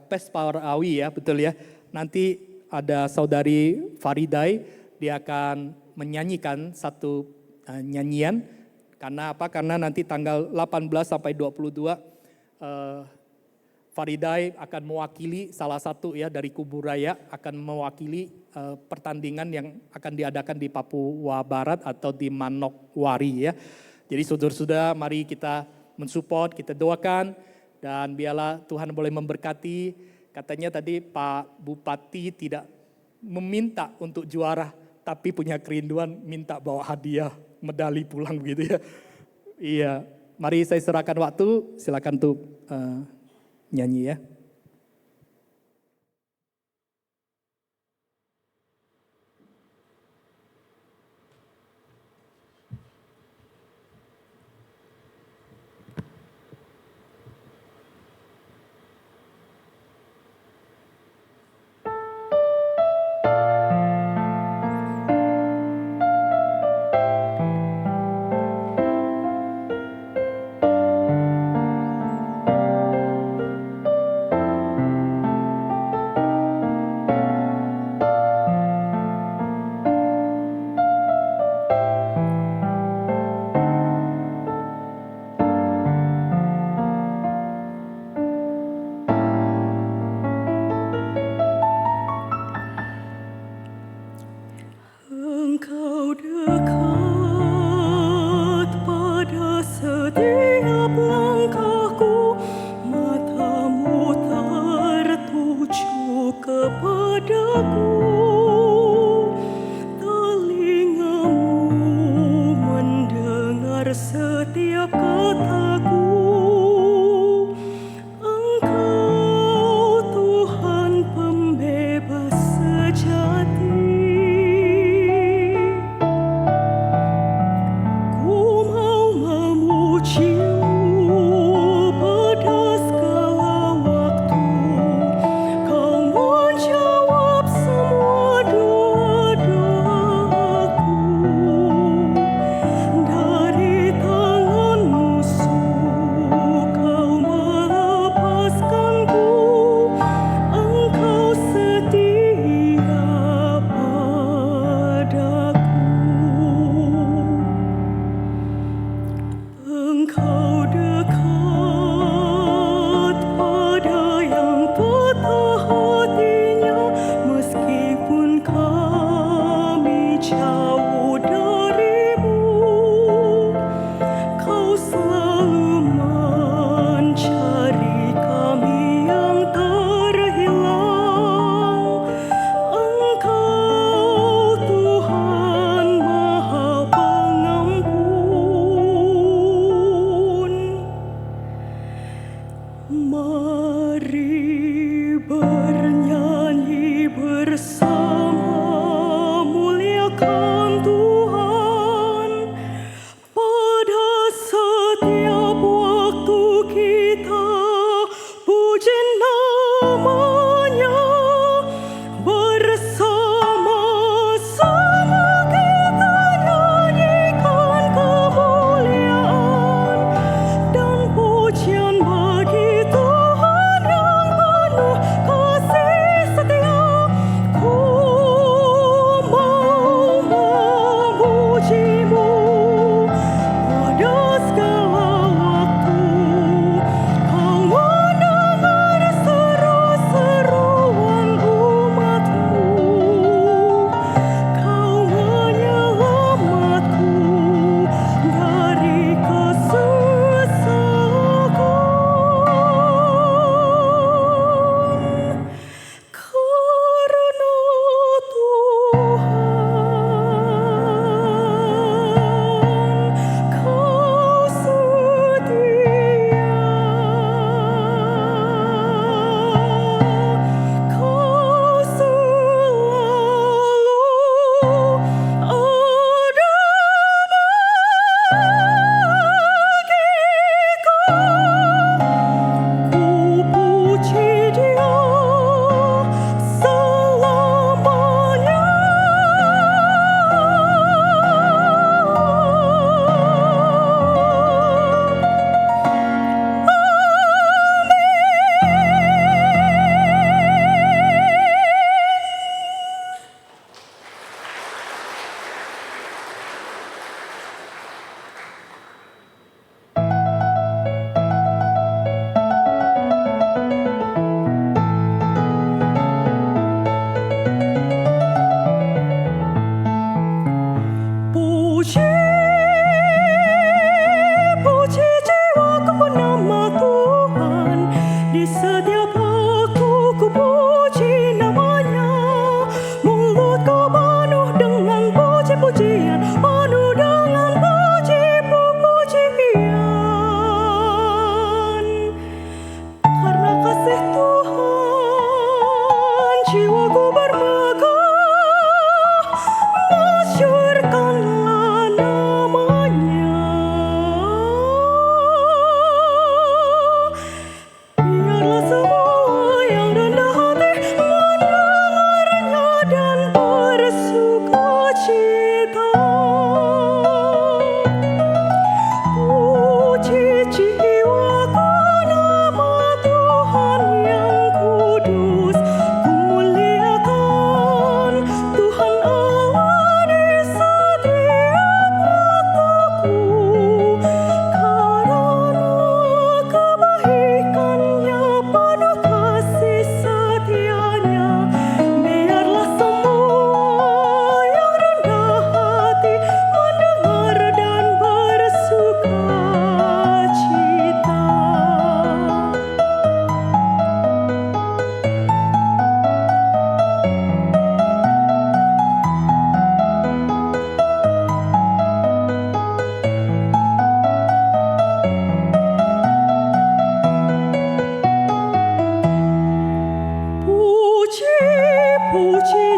Pesparawi ya, betul ya. Nanti ada saudari Faridai, dia akan menyanyikan satu nyanyian. Karena apa? Karena nanti tanggal 18 sampai 22 Faridai akan mewakili salah satu ya dari Kubu Raya, akan mewakili pertandingan yang akan diadakan di Papua Barat atau di Manokwari ya. Jadi saudara-saudara, mari kita mensupport, kita doakan, dan biarlah Tuhan boleh memberkati. Katanya tadi Pak Bupati tidak meminta untuk juara, tapi punya kerinduan minta bawa hadiah, medali pulang begitu ya. Iya, mari saya serahkan waktu, silakan untuk nyanyi ya. Engkau dekat pada setiap langkahku, matamu tertuju kepadaku, telingamu mendengar setiap kataku. Engkau Tuhan pembebas sejati. Pada segala waktu, Kau menjawab semua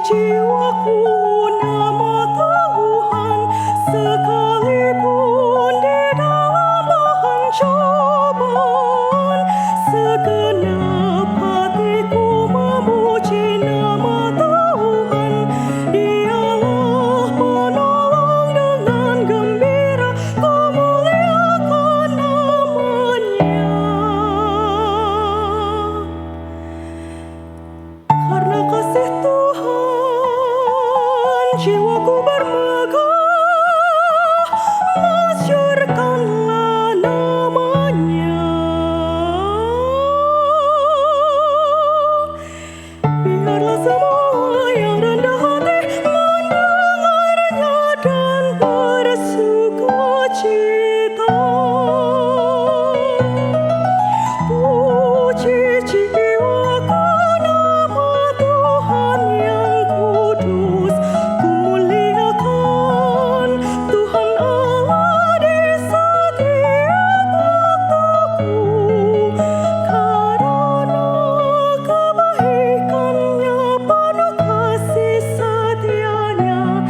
jiwaku nama Tuhan, sekalipun di dalam bahan cobaan, segenap hatiku memuji nama Tuhan. Dialah penolong, dengan gembira ku muliakan namanya. Karena kasih Tuhan jiwaku bermegah, masyurkanlah namanya. Biarlah semua yang rendah hati mendengarnya dan bersukacita. Puji jiwaku nama Tuhan yang kudus, ku muliakan Tuhan Allah di setiap waktuku. Karena kebaikannya penuh kasih setianya,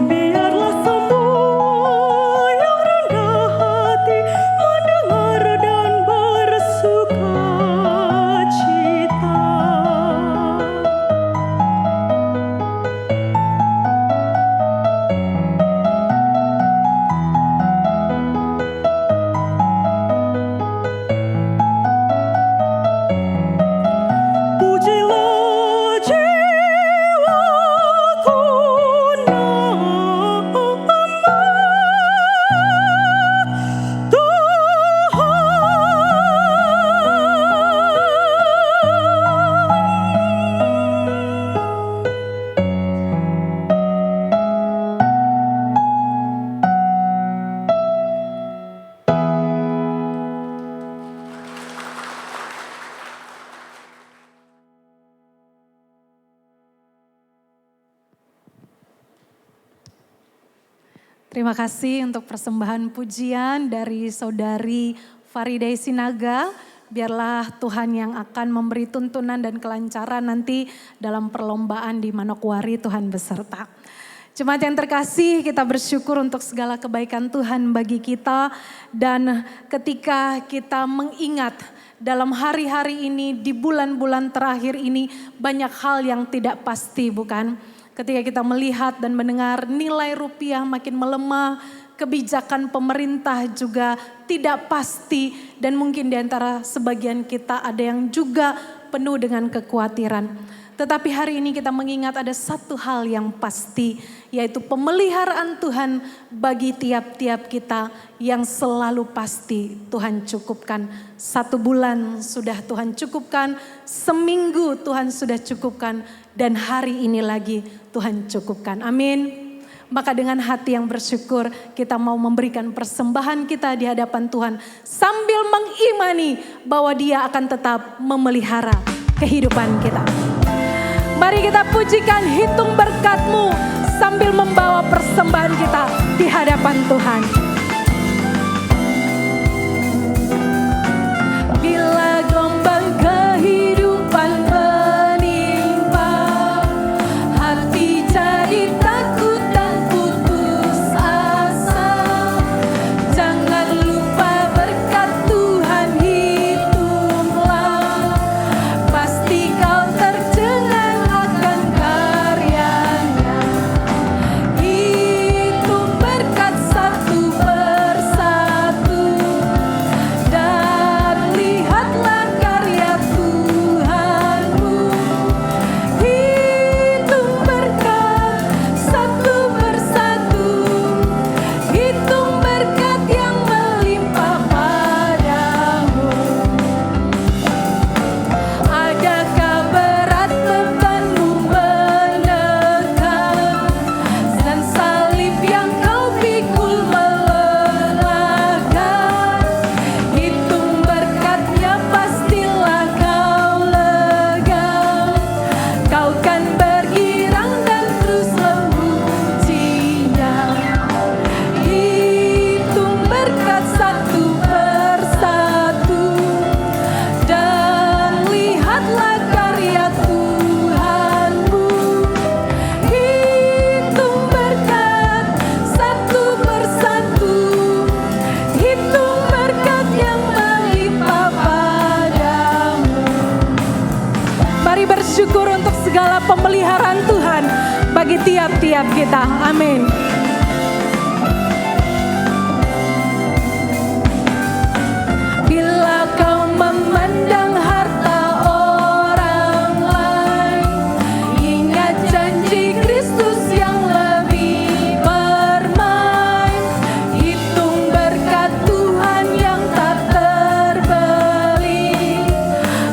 biarlah semua yang rendah hati mendengar dan bersukacita. Pujilah jiwaku nama Terima kasih untuk persembahan pujian dari Saudari Faridai Sinaga. Biarlah Tuhan yang akan memberi tuntunan dan kelancaran nanti dalam perlombaan di Manokwari, Tuhan beserta. Jemaat yang terkasih, kita bersyukur untuk segala kebaikan Tuhan bagi kita. Dan ketika kita mengingat dalam hari-hari ini, di bulan-bulan terakhir ini, banyak hal yang tidak pasti, bukan? Ketika kita melihat dan mendengar nilai rupiah makin melemah, kebijakan pemerintah juga tidak pasti, dan mungkin di antara sebagian kita ada yang juga penuh dengan kekhawatiran. Tetapi hari ini kita mengingat ada satu hal yang pasti, yaitu pemeliharaan Tuhan bagi tiap-tiap kita yang selalu pasti Tuhan cukupkan. 1 bulan sudah Tuhan cukupkan, seminggu Tuhan sudah cukupkan, dan hari ini lagi Tuhan cukupkan. Amin. Maka dengan hati yang bersyukur kita mau memberikan persembahan kita di hadapan Tuhan sambil mengimani bahwa Dia akan tetap memelihara kehidupan kita. Mari kita pujikan hitung berkat-Mu sambil membawa persembahan kita di hadapan Tuhan. Bila gelombang kehidupan menimpa, hati jadi takut dan putus asa. Jangan lupa berkat Tuhan hitunglah, pasti kau tercengang akan karyanya. Hitung berkat 1 kebesaran Tuhan bagi tiap-tiap kita. Amin. Bila kau memandang harta orang lain, ingat janji Kristus yang lebih permain. Hitung berkat Tuhan yang tak terbeli,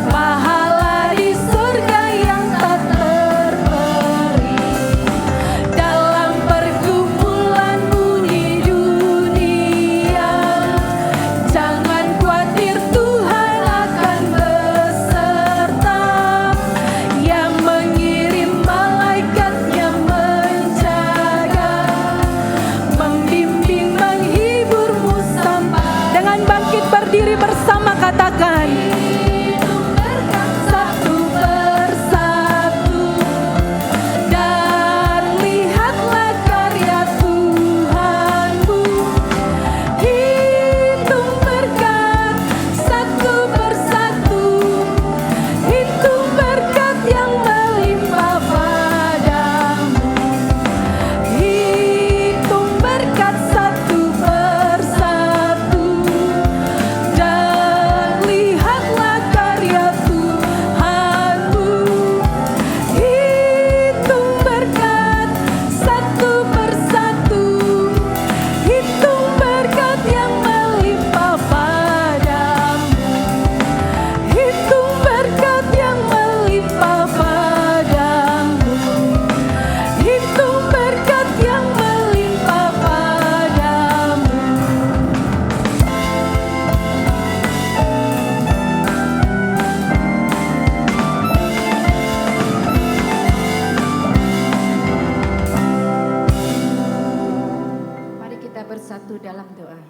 pahala di surga yang tak terperi. Dalam pergumulanmu di dunia, jangan khawatir, Tuhan akan beserta. Yang mengirim malaikatnya menjaga, membimbing, menghiburmu sampai. Dengan bangkit berdiri bersama katakan, satu persatu, dan lihatlah karya Tuhanmu. Hitung berkat satu persatu, hitung berkat yang melimpah padamu. Hitung berkat satu persatu, dan lihatlah karya Tuhanmu. Hitung berkat satu persatu, hitung berkat yang melimpah padamu. Hitung berkat yang melimpah padamu. Hitung berkat yang melimpah padamu. Mari kita bersatu dalam doa.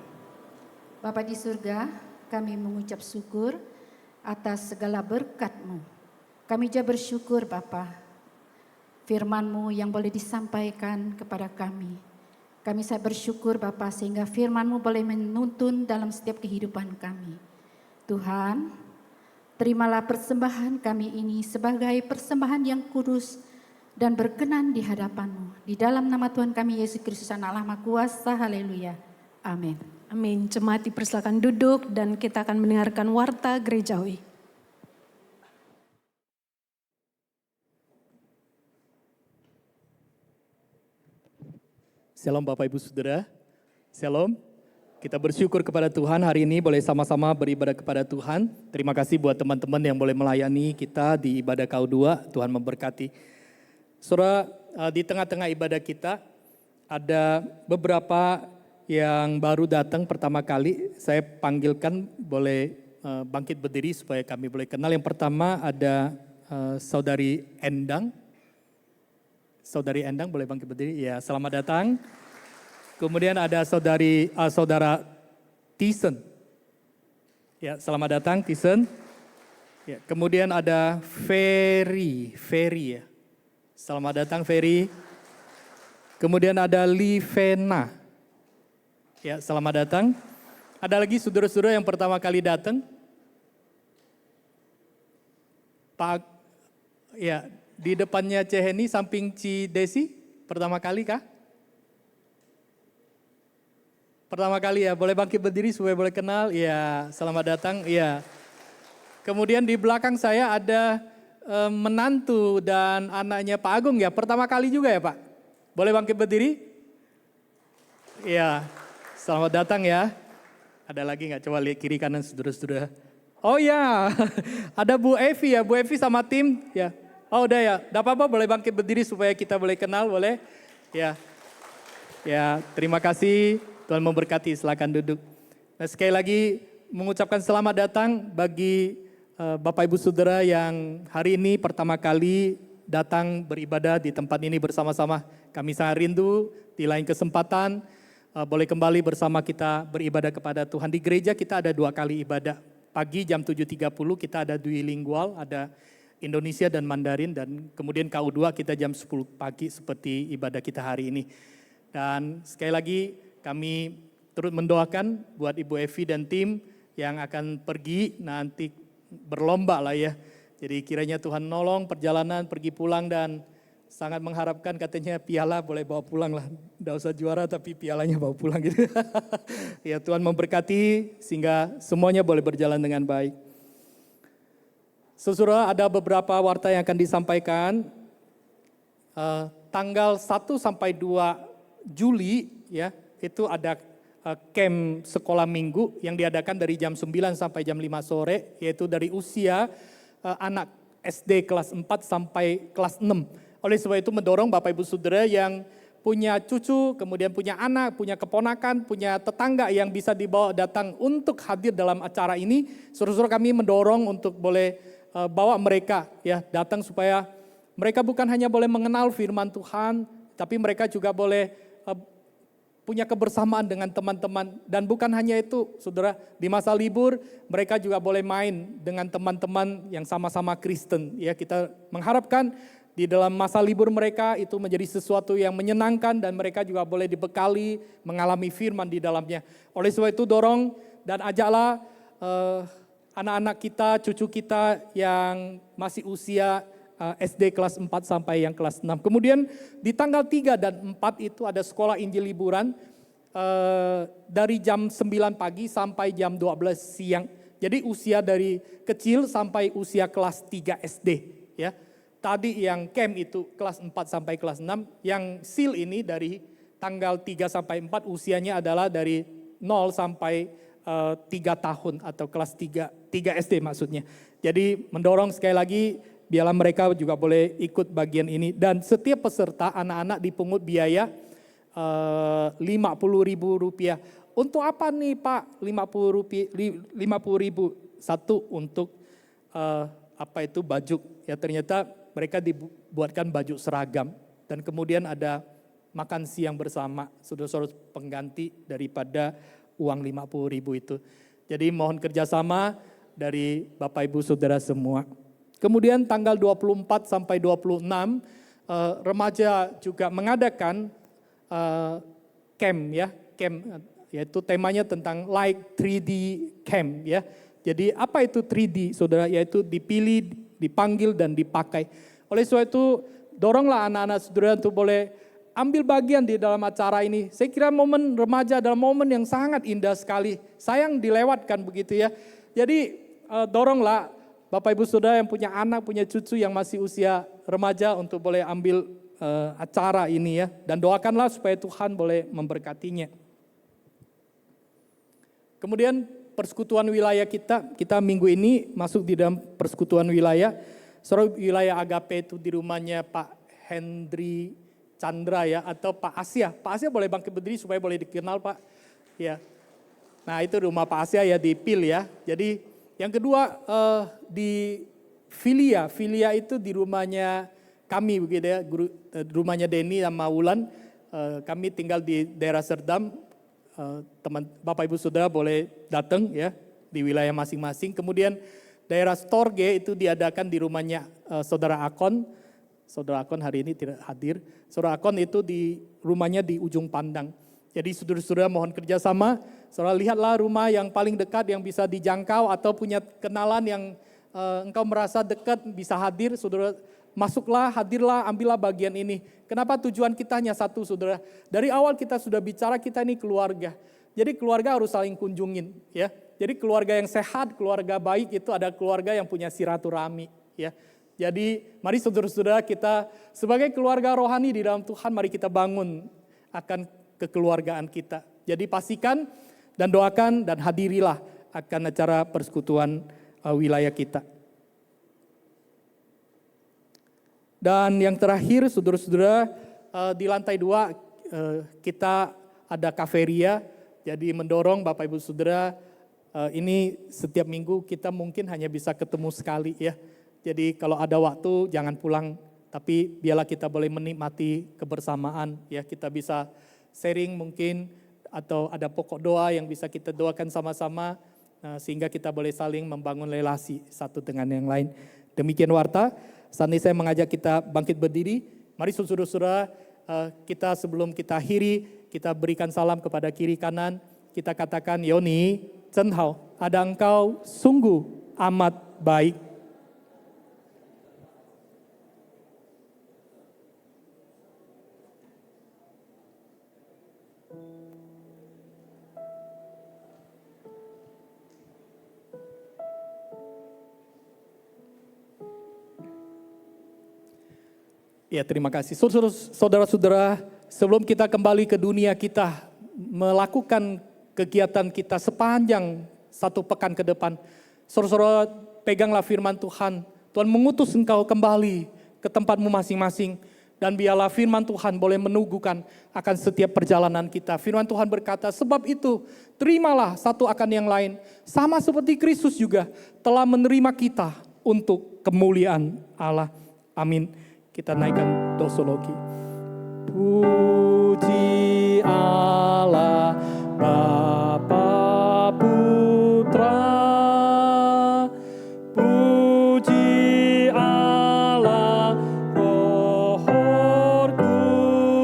Bapa di surga, kami mengucap syukur atas segala berkat-Mu. Kami juga bersyukur Bapa, firman-Mu yang boleh disampaikan kepada kami. Kami saya bersyukur Bapa sehingga firman-Mu boleh menuntun dalam setiap kehidupan kami. Tuhan, terimalah persembahan kami ini sebagai persembahan yang kudus dan berkenan di hadapan-Mu. Di dalam nama Tuhan kami Yesus Kristus Anak Allah Maha Kuasa. Haleluya. Amin. Amin. Jemaat dipersilakan duduk dan kita akan mendengarkan warta gerejawi. Shalom Bapak Ibu Saudara. Shalom. Kita bersyukur kepada Tuhan hari ini boleh sama-sama beribadah kepada Tuhan. Terima kasih buat teman-teman yang boleh melayani kita di ibadah Kau2. Tuhan memberkati. Saudara, di tengah-tengah ibadah kita ada beberapa yang baru datang pertama kali. Saya panggilkan boleh bangkit berdiri supaya kami boleh kenal. Yang pertama ada Saudari Endang. Saudari Endang boleh bangkit berdiri. Ya, selamat datang. Kemudian ada saudara Tison. Ya, selamat datang Tison. Ya, kemudian ada Ferry ya. Selamat datang Ferry. Kemudian ada Livena. Ya, selamat datang. Ada lagi saudara-saudara yang pertama kali datang? Pak, ya, di depannya Ceheni, samping Ci Desi, pertama kali kah? Pertama kali ya, boleh bangkit berdiri supaya boleh kenal. Ya, selamat datang. Ya. Kemudian di belakang saya ada menantu dan anaknya Pak Agung ya, pertama kali juga ya Pak? Boleh bangkit berdiri? Ya, selamat datang ya. Ada lagi nggak? Coba lihat kiri kanan saudara-saudara. Oh ya, ada Bu Evi ya, Bu Evi sama tim ya. Oh udah ya, enggak apa-apa boleh bangkit berdiri supaya kita boleh kenal, boleh? Ya. Ya, terima kasih. Tuhan memberkati, silakan duduk. Nah, sekali lagi mengucapkan selamat datang bagi Bapak Ibu Saudara yang hari ini pertama kali datang beribadah di tempat ini bersama-sama. Kami sangat rindu di lain kesempatan boleh kembali bersama kita beribadah kepada Tuhan. Di gereja kita ada 2 kali ibadah. Pagi jam 7.30 kita ada bilingual, ada Indonesia dan Mandarin, dan kemudian Kau2 kita jam 10 pagi seperti ibadah kita hari ini. Dan sekali lagi kami turut mendoakan buat Ibu Evi dan tim yang akan pergi nanti berlomba lah ya. Jadi kiranya Tuhan nolong perjalanan pergi pulang dan sangat mengharapkan katanya piala boleh bawa pulang lah. Tidak usah juara tapi pialanya bawa pulang gitu. Ya Tuhan memberkati sehingga semuanya boleh berjalan dengan baik. Saudara, ada beberapa warta yang akan disampaikan. Tanggal 1 sampai 2 Juli ya, itu ada camp sekolah minggu yang diadakan dari jam 9 sampai jam 5 sore, yaitu dari usia anak SD kelas 4 sampai kelas 6. Oleh sebab itu mendorong Bapak Ibu Saudara yang punya cucu, kemudian punya anak, punya keponakan, punya tetangga yang bisa dibawa datang untuk hadir dalam acara ini. Saudara-saudara, kami mendorong untuk boleh bawa mereka ya datang supaya mereka bukan hanya boleh mengenal firman Tuhan, tapi mereka juga boleh punya kebersamaan dengan teman-teman. Dan bukan hanya itu, saudara, di masa libur mereka juga boleh main dengan teman-teman yang sama-sama Kristen. Ya, kita mengharapkan di dalam masa libur mereka itu menjadi sesuatu yang menyenangkan dan mereka juga boleh dibekali mengalami firman di dalamnya. Oleh sebab itu dorong dan ajaklah anak-anak kita, cucu kita yang masih usia SD kelas 4 sampai yang kelas 6. Kemudian di tanggal 3 dan 4 itu ada sekolah Injil liburan dari jam 9 pagi sampai jam 12 siang. Jadi usia dari kecil sampai usia kelas 3 SD ya. Tadi yang camp itu kelas 4 sampai kelas 6, yang seal ini dari tanggal 3 sampai 4 usianya adalah dari 0 sampai 3 tahun atau kelas 3 SD maksudnya. Jadi mendorong sekali lagi biarlah mereka juga boleh ikut bagian ini. Dan setiap peserta anak-anak dipungut biaya Rp50.000. Untuk apa nih Pak Rp50.000? Satu untuk baju. Ya ternyata mereka dibuatkan baju seragam. Dan kemudian ada makan siang bersama. Saudara-saudara pengganti daripada uang Rp50.000 itu. Jadi mohon kerjasama dari Bapak Ibu Saudara semua. Kemudian tanggal 24 sampai 26 remaja juga mengadakan camp ya, yaitu temanya tentang like 3D camp ya. Jadi apa itu 3D Saudara? Yaitu dipilih, dipanggil dan dipakai. Oleh sebab itu doronglah anak-anak Saudara untuk boleh ambil bagian di dalam acara ini. Saya kira momen remaja adalah momen yang sangat indah sekali. Sayang dilewatkan begitu ya. Jadi doronglah Bapak Ibu Saudara yang punya anak, punya cucu yang masih usia remaja untuk boleh ambil acara ini ya. Dan doakanlah supaya Tuhan boleh memberkatinya. Kemudian persekutuan wilayah kita minggu ini masuk di dalam persekutuan wilayah. Saudara, wilayah Agape itu di rumahnya Pak Hendri Chandra ya, atau Pak Asia. Pak Asia boleh bangkit berdiri supaya boleh dikenal Pak. Ya. Nah itu rumah Pak Asia ya di PIL ya. Jadi yang kedua di Filia itu di rumahnya kami begitu ya, rumahnya Denny sama Wulan. Kami tinggal di daerah Serdam. Teman Bapak Ibu Saudara boleh datang ya di wilayah masing-masing. Kemudian daerah Storge itu diadakan di rumahnya Saudara Akon. Saudara Akon hari ini tidak hadir. Saudara Akon itu di rumahnya di ujung Pandang. Jadi saudara-saudara mohon kerjasama, saudara lihatlah rumah yang paling dekat yang bisa dijangkau atau punya kenalan yang engkau merasa dekat bisa hadir, saudara masuklah, hadirlah, ambillah bagian ini. Kenapa tujuan kita hanya satu saudara? Dari awal kita sudah bicara kita ini keluarga. Jadi keluarga harus saling kunjungin ya. Jadi keluarga yang sehat, keluarga baik itu ada keluarga yang punya silaturahmi ya. Jadi mari saudara-saudara kita sebagai keluarga rohani di dalam Tuhan, mari kita bangun akan kekeluargaan kita. Jadi pastikan dan doakan dan hadirilah akan acara persekutuan wilayah kita. Dan yang terakhir saudara-saudara di lantai 2 kita ada kafeteria. Jadi mendorong Bapak Ibu Saudara ini setiap minggu kita mungkin hanya bisa ketemu sekali ya. Jadi kalau ada waktu jangan pulang, tapi biarlah kita boleh menikmati kebersamaan ya, kita bisa sharing mungkin atau ada pokok doa yang bisa kita doakan sama-sama sehingga kita boleh saling membangun relasi satu dengan yang lain. Demikian warta, saat ini saya mengajak kita bangkit berdiri. Mari saudara-saudara kita sebelum kita akhiri, kita berikan salam kepada kiri kanan. Kita katakan, Yoni, Chen Hao, ada engkau sungguh amat baik. Ya, terima kasih. Saudara-saudara, sebelum kita kembali ke dunia kita melakukan kegiatan kita sepanjang satu pekan ke depan, saudara-saudara peganglah firman Tuhan. Tuhan mengutus engkau kembali ke tempatmu masing-masing. Dan biarlah firman Tuhan boleh menuguhkan akan setiap perjalanan kita. Firman Tuhan berkata, sebab itu terimalah satu akan yang lain. Sama seperti Kristus juga telah menerima kita untuk kemuliaan Allah. Amin. Kita naikkan doxologi. Puji Allah Bapa Putra, puji Allah Roh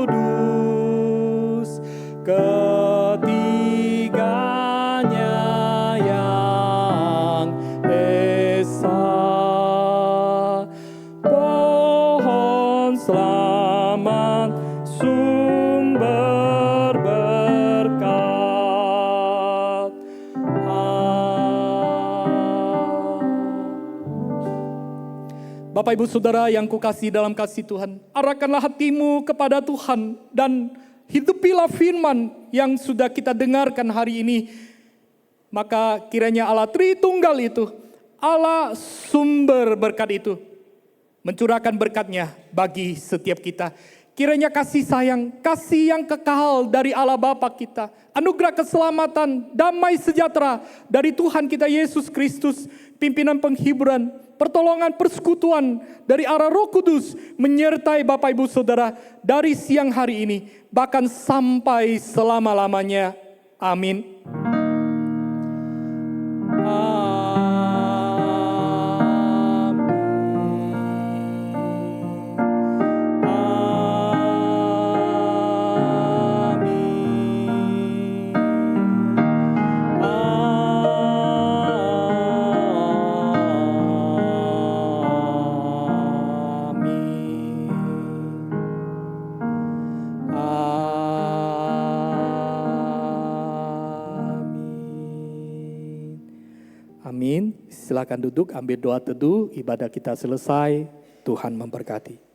Kudus, ketiganya yang esa. Pohon selamat sumber berkat. Bapak Ibu Saudara yang kukasihi dalam kasih Tuhan, arahkanlah hatimu kepada Tuhan dan hidupilah firman yang sudah kita dengarkan hari ini. Maka kiranya Allah Tritunggal itu, Allah sumber berkat itu, mencurahkan berkatnya bagi setiap kita. Kiranya kasih sayang, kasih yang kekal dari Allah Bapa kita, anugerah keselamatan, damai sejahtera dari Tuhan kita Yesus Kristus, pimpinan penghiburan, pertolongan persekutuan dari arah Roh Kudus menyertai Bapak Ibu Saudara dari siang hari ini bahkan sampai selama-lamanya. Amin. Amin. Silakan duduk, ambil doa teduh, ibadah kita selesai. Tuhan memberkati.